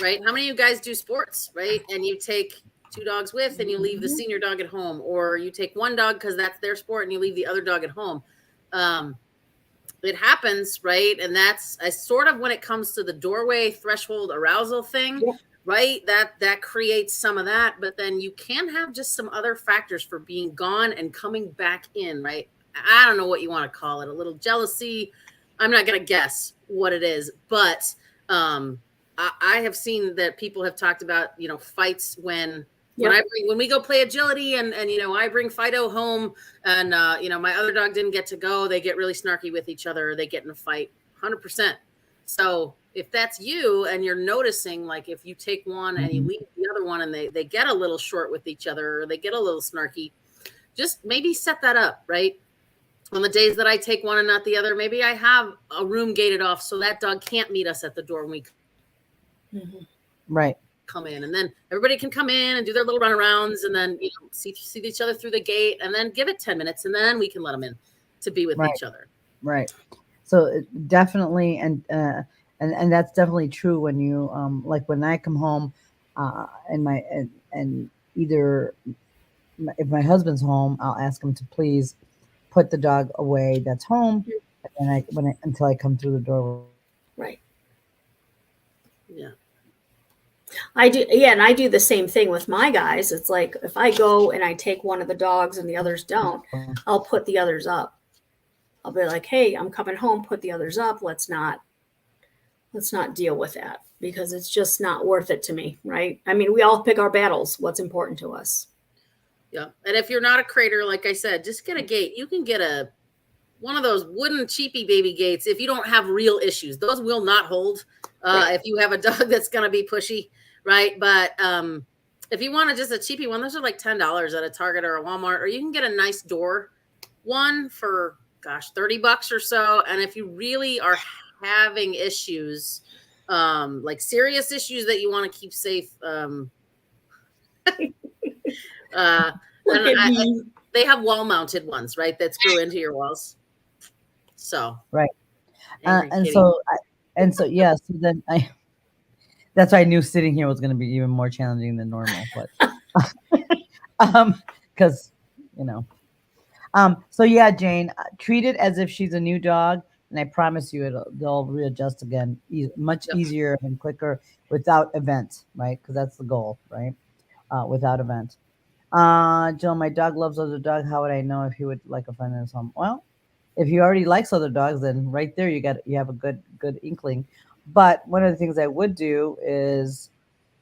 right? How many of you guys do sports, right? And you take two dogs with and you leave the senior dog at home, or you take one dog because that's their sport and you leave the other dog at home. Um, it happens, right? And that's I sort of when it comes to the doorway threshold arousal thing, Yeah. right? That creates some of that, but then you can have just some other factors for being gone and coming back in, right? I don't know what you want to call it, a little jealousy. I'm not going to guess what it is, but I have seen that people have talked about, fights Yep. when we go play agility and I bring Fido home and my other dog didn't get to go, they get really snarky with each other, or they get in a fight 100%. So if that's you and you're noticing, like if you take one and you Mhm. leave the other one and they get a little short with each other, or they get a little snarky, just maybe set that up, right? On the days that I take one and not the other, maybe I have a room gated off so that dog can't meet us at the door when we Mhm. Right. come in, and then everybody can come in and do their little runarounds, and then see each other through the gate, and then give it 10 minutes, and then we can let them in to be with Right. each other. Right. So definitely, and that's definitely true when you like when I come home, and either if my husband's home, I'll ask him to please put the dog away that's home, and until I come through the door. Right. Yeah. I do, yeah, and I do the same thing with my guys. It's like if I go and I take one of the dogs and the others don't, I'll put the others up. I'll be like, "Hey, I'm coming home. Put the others up. Let's not deal with that because it's just not worth it to me, right? I mean, we all pick our battles. What's important to us?" Yeah. And if you're not a crater, like I said, just get a gate. You can get one of those wooden cheapy baby gates if you don't have real issues. Those will not hold Right. if you have a dog that's going to be pushy, right? But if you want just a cheapy one, those are like $10 at a Target or a Walmart, or you can get a nice door one for, gosh, $30 or so. And if you really are having issues, like serious issues that you want to keep safe, uh, Look and at me. they have wall mounted ones, right? That screw into your walls. So Right. angry And kitty. so yeah. So then I that's why I knew sitting here was going to be even more challenging than normal, but because you know. So yeah, Jane, treat it as if she's a new dog, and I promise you, they'll readjust again, much Yep. easier and quicker without events, right? Because that's the goal, right? Without events. Jill, my dog loves other dog. How would I know if he would like a friend in his home? Well, if he already likes other dogs, then right there you have a good inkling. But one of the things I would do is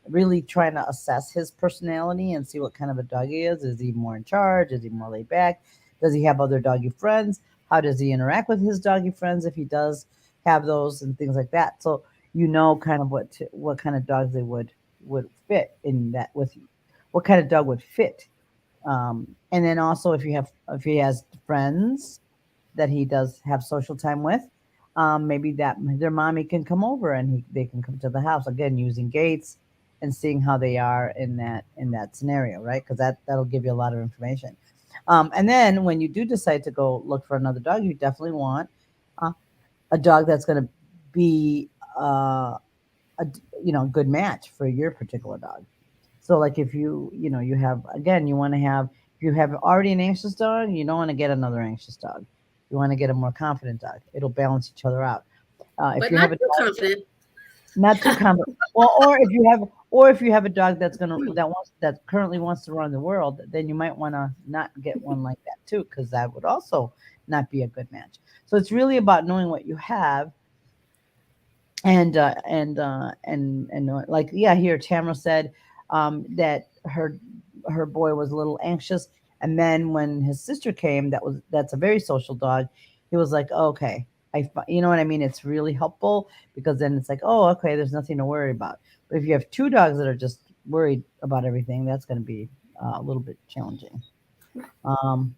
really trying to assess his personality and see what kind of a dog he is. Is he more in charge? Is he more laid back? Does he have other doggy friends? How does he interact with his doggy friends if he does have those and things like that? So you know kind of what kind of dogs they would fit in that with you. What kind of dog would fit? And then also if he has friends that he does have social time with, maybe that their mommy can come over and they can come to the house again using gates and seeing how they are in that scenario, right? Because that'll give you a lot of information. And then when you do decide to go look for another dog, you definitely want uh, a dog that's going to be a good match for your particular dog. So like if you have again you want to have if you have already an anxious dog, you don't want to get another anxious dog. You want to get a more confident dog. It'll balance each other out. If But you not have a too dog confident. not too confident, well, or if you have a dog that currently wants to run the world, then you might want to not get one like that too, because that would also not be a good match. So it's really about knowing what you have and like yeah here Tamara said that her boy was a little anxious, and then when his sister came, that's a very social dog, he was like, okay, you know what I mean? It's really helpful because then it's like, oh, okay, there's nothing to worry about. But if you have two dogs that are just worried about everything, that's going to be a little bit challenging. Um,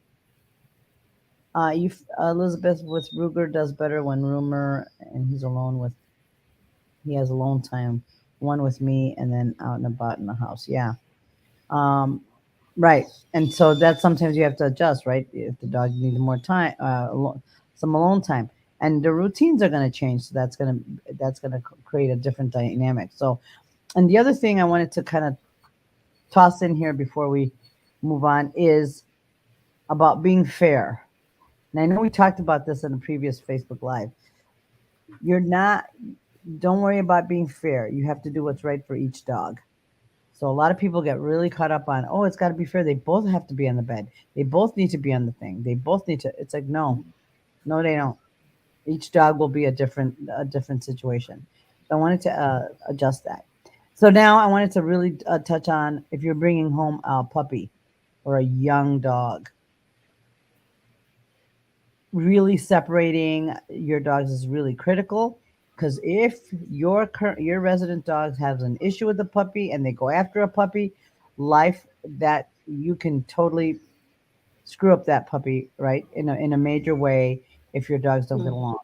Elizabeth with Ruger does better when Rumor and he has alone time, one with me and then out and about in the house. Yeah. Um, right. And so that sometimes you have to adjust, right? If the dog needs more time, some alone time, and the routines are going to change. So that's going to create a different dynamic. So, and the other thing I wanted to kind of toss in here before we move on is about being fair. And I know we talked about this in a previous Facebook Live. You're not, don't worry about being fair. You have to do what's right for each dog. So a lot of people get really caught up on, oh, it's got to be fair. They both have to be on the bed. They both need to be on the thing. They both need to. It's like, no, no, they don't. Each dog will be a different situation. So I wanted to adjust that. So now I wanted to really touch on if you're bringing home a puppy or a young dog. Really separating your dogs is really critical because if your resident dog has an issue with the puppy and they go after a puppy, life that you can totally screw up that puppy, right, in a major way if your dogs don't get Mm. along.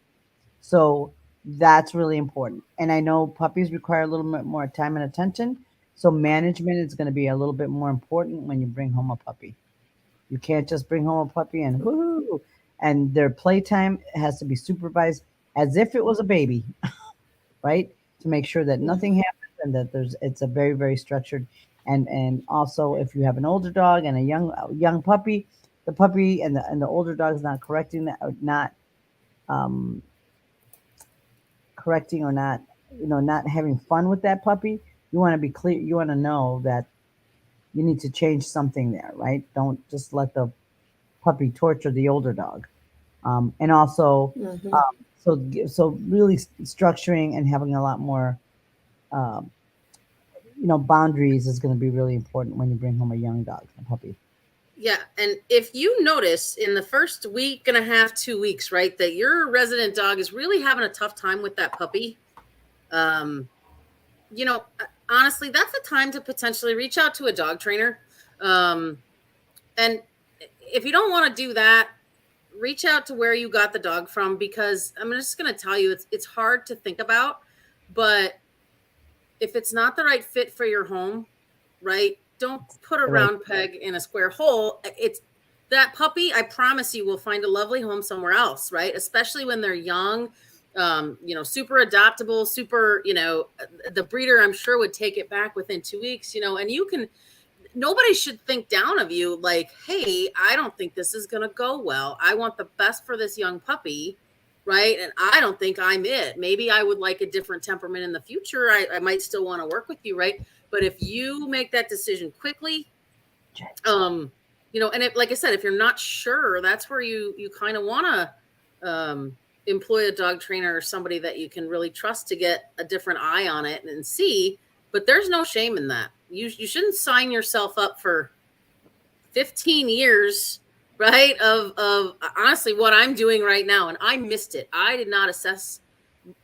So that's really important. And I know puppies require a little bit more time and attention. So management is going to be a little bit more important when you bring home a puppy. You can't just bring home a puppy and whoo. And their playtime has to be supervised as if it was a baby, right? To make sure that nothing Mhm. happens and that it's a very very structured. And also if you have an older dog and a young puppy, the puppy and the older dog is not correcting that, or not um, correcting or not, not having fun with that puppy. You want to be clear. You want to know that you need to change something there, right? Don't just let the puppy torture the older dog. And also, Mhm. um, so really structuring and having a lot more, um, boundaries is going to be really important when you bring home a young dog, a puppy. Yeah, and if you notice in the first week and a half, 2 weeks, right, that your resident dog is really having a tough time with that puppy, um, honestly, that's the time to potentially reach out to a dog trainer. Um, and if you don't want to do that, reach out to where you got the dog from, because I'm just going to tell you, it's hard to think about, but if it's not the right fit for your home, right? Don't put a The right, round peg in a square hole. It's that puppy, I promise you, will find a lovely home somewhere else, right? Especially when they're young, super adaptable, super, the breeder, I'm sure, would take it back within 2 weeks, and nobody should think down of you like, hey, I don't think this is going to go well. I want the best for this young puppy, right? And I don't think I'm it. Maybe I would like a different temperament in the future. I might still want to work with you, right? But if you make that decision quickly, um, and like I said, if you're not sure, that's where you kind of want to employ a dog trainer or somebody that you can really trust to get a different eye on it and see. But there's no shame in that. You shouldn't sign yourself up for 15 years, right, of honestly what I'm doing right now, and I missed it. I did not assess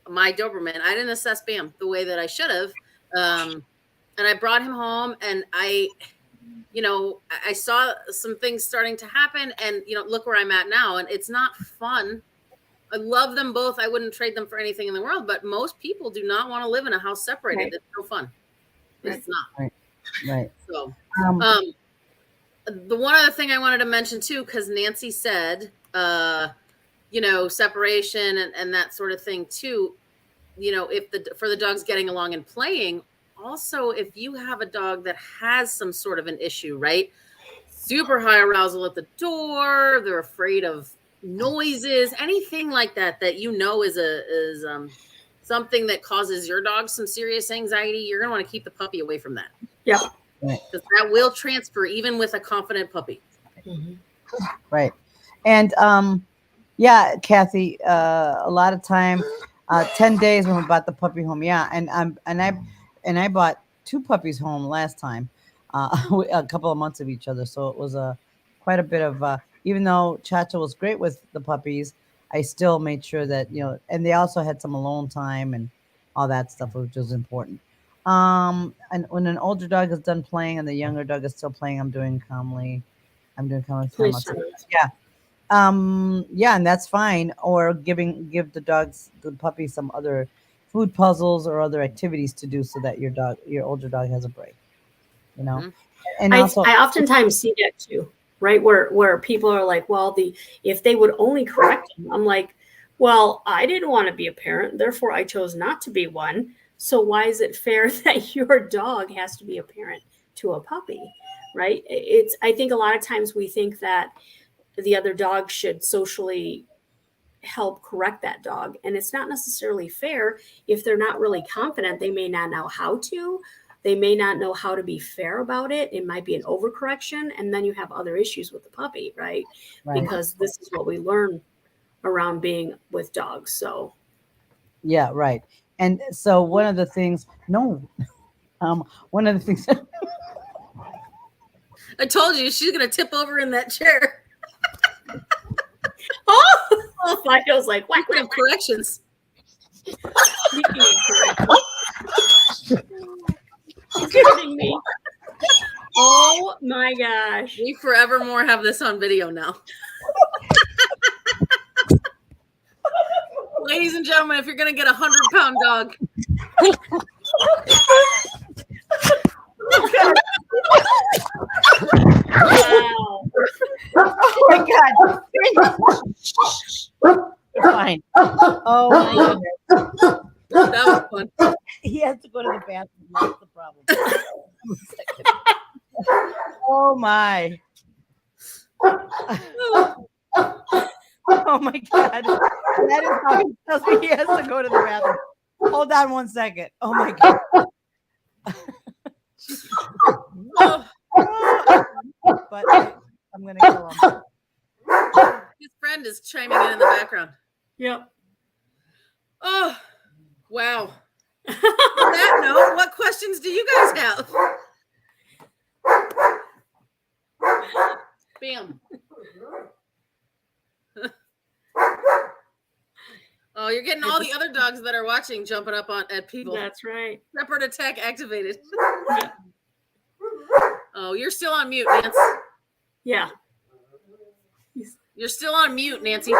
my Doberman. I didn't assess Bam the way that I should have. And I brought him home, and I saw some things starting to happen, and look where I'm at now, and it's not fun. I love them both. I wouldn't trade them for anything in the world, but most people do not want to live in a house separated. Right. It's no fun. Right. It's not. right, right. So, Um, um, the one other thing I wanted to mention too, because Nancy said, separation and that sort of thing too. If for the dogs getting along and playing, also if you have a dog that has some sort of an issue, right? Super high arousal at the door, they're afraid of noises, anything like that is something that causes your dog some serious anxiety, you're gonna want to keep the puppy away from that, Yep. right, because that will transfer even with a confident puppy. Mhm. right. And yeah, Kathy, a lot of time, 10 days when we bought the puppy home. Yeah, and I bought two puppies home last time, a couple of months of each other. So it was quite a bit of. Even though Chacha was great with the puppies, I still made sure that, and they also had some alone time and all that stuff, which was important. And when an older dog is done playing and the younger dog is still playing, I'm doing calmly time Please outside. silence. Yeah. Yeah, and that's fine. Or give the puppy some other food puzzles or other activities to do so that your older dog has a break, you know. Mhm. And I also, I oftentimes see that too, right? Where people are like, well, if they would only correct him, I'm like, well, I didn't want to be a parent, therefore I chose not to be one. So why is it fair that your dog has to be a parent to a puppy, right? I think a lot of times we think that the other dog should socially help correct that dog, and it's not necessarily fair. If they're not really confident, they may not know how to, they may not know how to be fair about it. It might be an overcorrection, and then you have other issues with the puppy, right? right. Because this is what we learn around being with dogs. So Yeah, right. And so one of the things, no, one of the things, I told you she's gonna tip over in that chair. oh, Fido's like, what? Speaking of corrections, Speaking of corrections, he's kidding me. Oh my gosh. we forevermore have this on video now. Ladies and gentlemen, if you're gonna get a 100-pound dog, Wow. oh my God, you're fine. Oh my goodness. that was fun. He has to go to the bathroom. That's the problem. Oh my. Oh my God. That is how he tells me he has to go to the bathroom. Hold on one second. Oh my God. But I'm going to kill him. His friend is chiming in the background. Yep. Oh, wow. On that note, what questions do you guys have? Bam. Oh, you're getting all the other dogs that are watching jumping up at people. That's right. Separate attack activated. Oh, you're still on mute, Nancy. Yeah. You're still on mute, Nancy.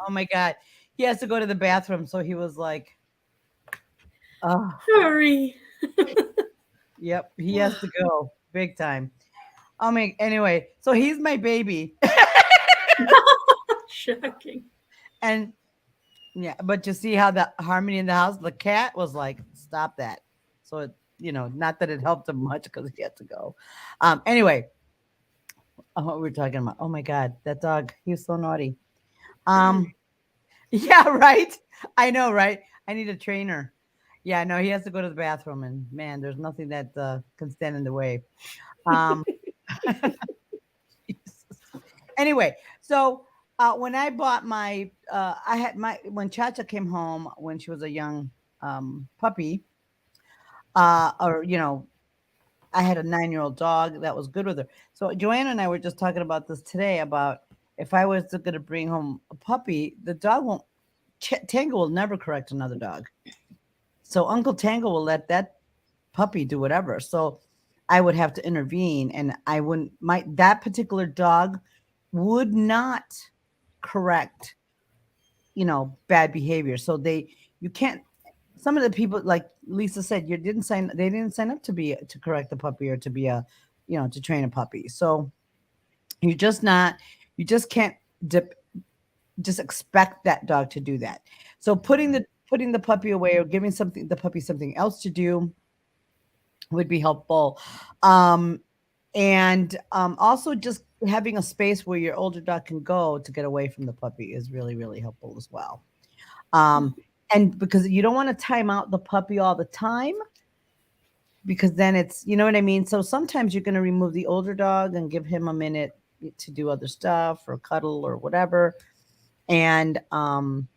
Oh my God. He has to go to the bathroom. So he was like, oh, Sorry. yep. He has to go big time. I mean, anyway, so he's my baby. Shocking. And yeah, but you see how the harmony in the house, the cat was like, stop that. So it, not that it helped him much because he had to go. Anyway, what we were talking about. Oh my God, that dog, he was so naughty. Yeah, right. I know, right? I need a trainer. Yeah, no, he has to go to the bathroom, and man, there's nothing that can stand in the way. Um, anyway, so when I bought I had when Chacha came home when she was a young puppy, or I had a 9-year-old dog that was good with her. So Joanna and I were just talking about this today about if I was going to bring home a puppy, the dog won't. Tango will never correct another dog. So Uncle Tango will let that puppy do whatever. So I would have to intervene, and I wouldn't. That particular dog would not correct, bad behavior. So you can't. Some of the people, like Lisa said, they didn't sign up to correct the puppy or to be to train a puppy. So you just can't just expect that dog to do that. So putting the puppy away or giving the puppy something else to do would be helpful. And also just having a space where your older dog can go to get away from the puppy is really, really helpful as well. And because you don't want to time out the puppy all the time, because then it's, you know what I mean? So sometimes you're going to remove the older dog and give him a minute to do other stuff or cuddle or whatever. And, and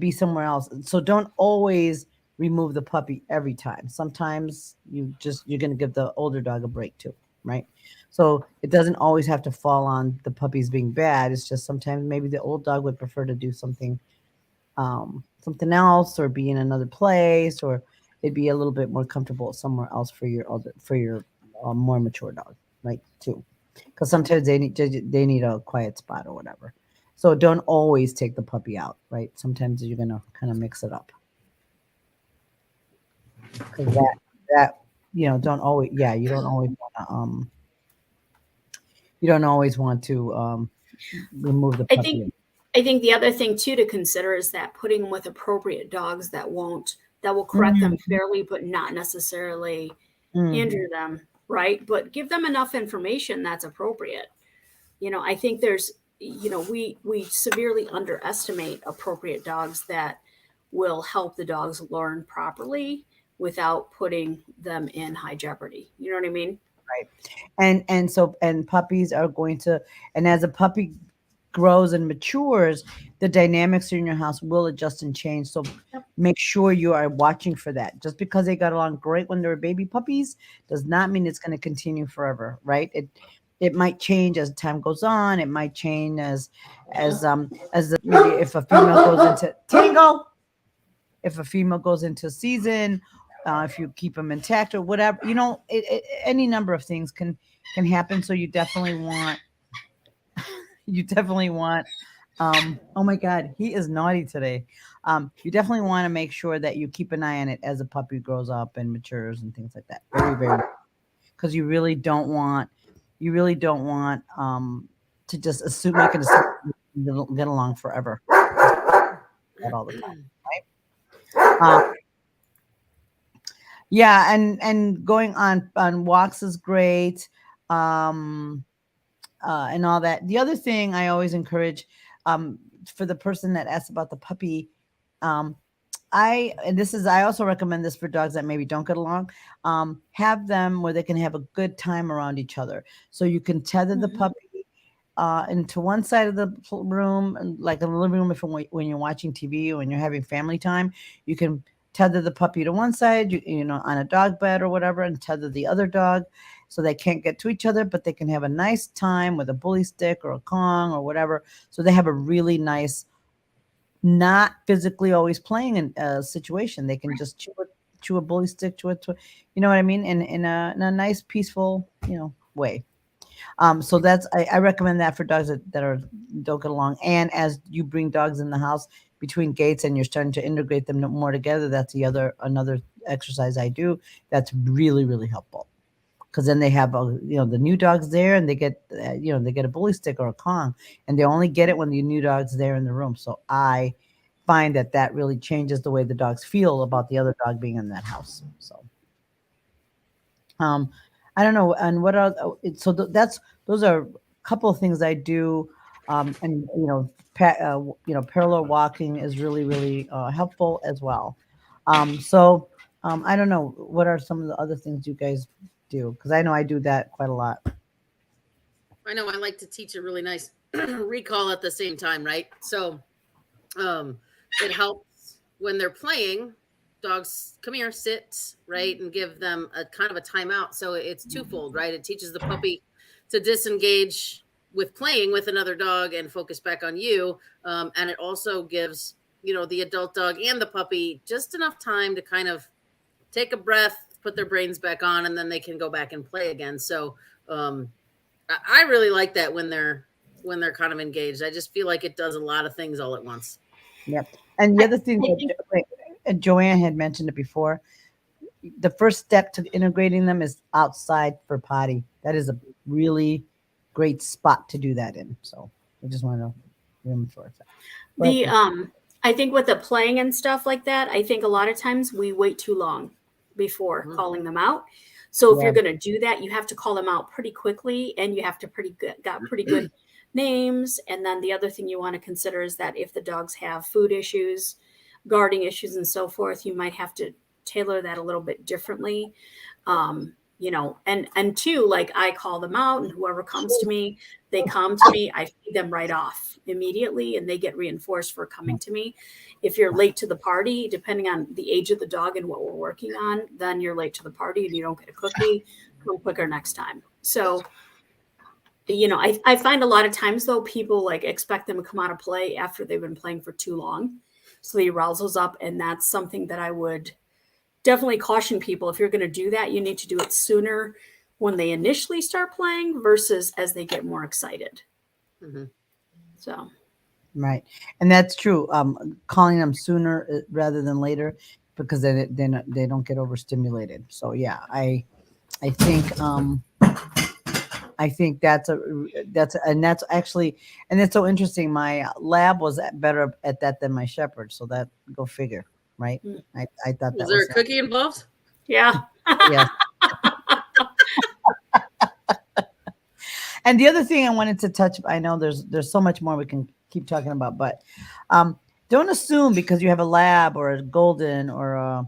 be somewhere else. So don't always remove the puppy every time. Sometimes you're going to give the older dog a break too. right? So it doesn't always have to fall on the puppies being bad. It's just sometimes maybe the old dog would prefer to do something else, or be in another place, or it'd be a little bit more comfortable somewhere else for your more mature dog, right? Too, because sometimes they need a quiet spot or whatever. So don't always take the puppy out, right? Sometimes you're gonna kind of mix it up, because that don't always, yeah, you don't always want to remove the I think puppy. I think the other thing too to consider is that putting them with appropriate dogs that will correct them Mhm, fairly, but not necessarily mhm. injure them, right? But give them enough information that's appropriate. I think we severely underestimate appropriate dogs that will help the dogs learn properly without putting them in high jeopardy. You know what I mean? Right. And puppies are going to, and as a puppy grows and matures, the dynamics in your house will adjust and change. So Yep. make sure you are watching for that. Just because they got along great when they were baby puppies does not mean it's going to continue forever, right? It might change as time goes on. It might change maybe if a female goes into Tango, if a female goes into season, if you keep them intact or whatever, any number of things can happen. So you definitely want. Oh my God, he is naughty today. You definitely want to make sure that you keep an eye on it as a puppy grows up and matures and things like that. Very, very, because you really don't want to just assume make it assume they'll get along forever. That all the time, right? Yeah, and going on walks is great, um, and all that. The other thing I always encourage, for the person that asks about the puppy, um, I also recommend this for dogs that maybe don't get along. Have them where they can have a good time around each other, so you can tether the Mhm. puppy into one side of the room, and like in the living room. If when you're watching TV or when you're having family time, you can tether the puppy to one side, on a dog bed or whatever, and tether the other dog, so they can't get to each other, but they can have a nice time with a bully stick or a Kong or whatever. So they have a really nice, not physically always playing in a situation. They can just chew a bully stick, you know what I mean, in a nice, peaceful, way. So I recommend that for dogs that are don't get along. And as you bring dogs in the house between gates and you're starting to integrate them more together, that's another exercise I do. That's really, really helpful, because then they have the new dogs there, and they get a bully stick or a Kong, and they only get it when the new dog's there in the room. So I find that really changes the way the dogs feel about the other dog being in that house. So um, I don't know. And what are so that's those are a couple of things I do. And parallel walking is really, really helpful as well. So I don't know, what are some of the other things you guys do, because I know I do that quite a lot. I know I like to teach a really nice recall at the same time, right? So um, it helps when they're playing. Dogs, come here, sit, right, and give them a kind of a timeout. So it's twofold, right? It teaches the puppy to disengage with playing with another dog and focus back on you, and it also gives the adult dog and the puppy just enough time to kind of take a breath, put their brains back on, and then they can go back and play again. So I really like that when they're kind of engaged. I just feel like it does a lot of things all at once. Yep. And the I, other thing I that think Joanne had mentioned it before, the first step to integrating them is outside for potty. That is a really great spot to do that in. So I just want to reinforce that. But the I think with the playing and stuff like that, I think a lot of times we wait too long before Mhm. calling them out. So if yeah, you're going to do that, you have to call them out pretty quickly, and you have to got pretty good names. And then the other thing you want to consider is that if the dogs have food issues, guarding issues, and so forth, you might have to tailor that a little bit differently. And two, like I call them out, and whoever comes to me, they come to me, I feed them right off immediately, and they get reinforced for coming to me. If you're late to the party, depending on the age of the dog and what we're working on, then you're late to the party and you don't get a cookie. Come quicker next time. So, I find a lot of times though people like expect them to come out of play after they've been playing for too long, so the arousal's up, and that's something that I would definitely caution people. If you're going to do that, you need to do it sooner when they initially start playing versus as they get more excited. Mm-hmm. So, right, and that's true. Calling them sooner rather than later, because they don't get overstimulated. So yeah, I think I think and that's actually, and it's so interesting. My lab was better at that than my shepherd, so that go figure, right? I thought Was that there was a cookie involved? yeah. yes. And the other thing I wanted to touch, I know there's so much more we can keep talking about, but don't assume because you have a lab or a golden or a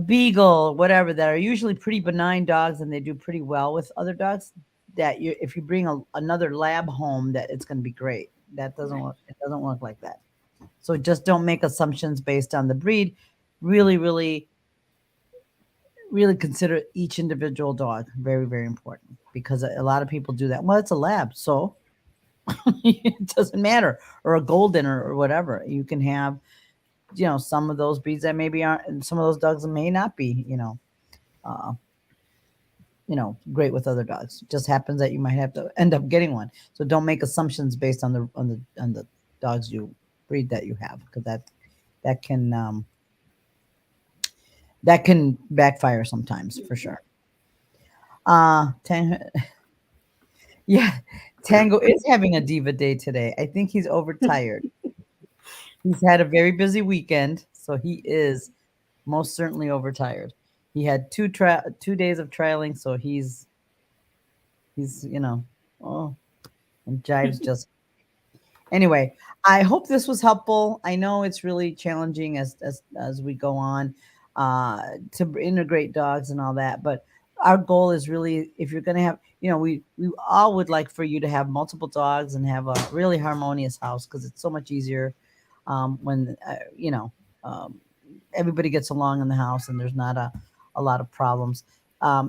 beagle, whatever, that are usually pretty benign dogs and they do pretty well with other dogs, that if you bring another lab home, that it's going to be great. That doesn't work. It doesn't work like that. So just don't make assumptions based on the breed. Really, really, really consider each individual dog. Very, very important, because a lot of people do that. Well, it's a lab, so it doesn't matter. Or a golden or whatever. You can have, some of those breeds that maybe aren't, and some of those dogs may not be, uh, great with other dogs. It just happens that you might have to end up getting one. So don't make assumptions based on the dogs you breed that you have, because that can that can backfire sometimes for sure. Yeah, Tango is having a diva day today. I think he's overtired. He's had a very busy weekend, so he is most certainly overtired. He had 2 days of trialing, so he's oh, and Jive's just anyway. I hope this was helpful. I know it's really challenging as we go on to integrate dogs and all that, but our goal is really, if you're going to have, we all would like for you to have multiple dogs and have a really harmonious house, because it's so much easier when um, everybody gets along in the house and there's not a lot of problems.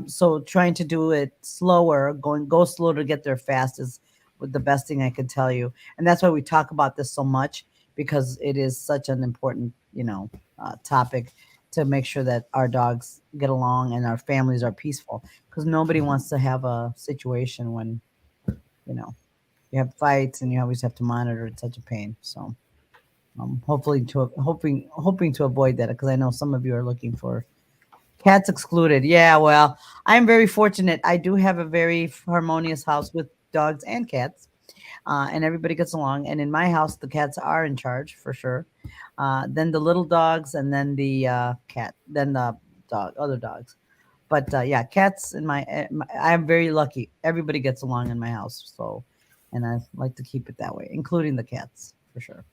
So trying to do it slower, go slow to get there fast, is the best thing I could tell you. And that's why we talk about this so much, because it is such an important, topic, to make sure that our dogs get along and our families are peaceful, because nobody wants to have a situation when, you know, you have fights and you always have to monitor. It's such a pain. So hoping to avoid that, because I know some of you are looking for cats excluded. Yeah, well, I'm very fortunate. I do have a very harmonious house with dogs and cats, and everybody gets along. And in my house, the cats are in charge for sure. Then the little dogs, and then the cat, then the other dogs. But yeah, cats in I'm very lucky. Everybody gets along in my house, so, and I like to keep it that way, including the cats for sure.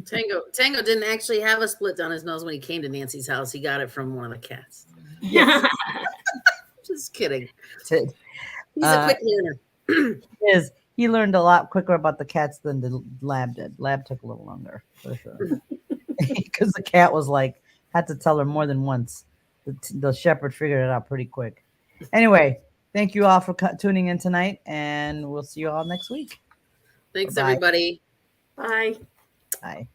Tango didn't actually have a split down his nose when he came to Nancy's house. He got it from one of the cats. Yes, Just kidding. Ted. He's a quick learner. Is he learned a lot quicker about the cats than the lab did. Lab took a little longer for sure, because the cat was like, had to tell her more than once. The shepherd figured it out pretty quick. Anyway, thank you all for tuning in tonight, and we'll see you all next week. Thanks, Bye-bye. everybody. Bye. Bye.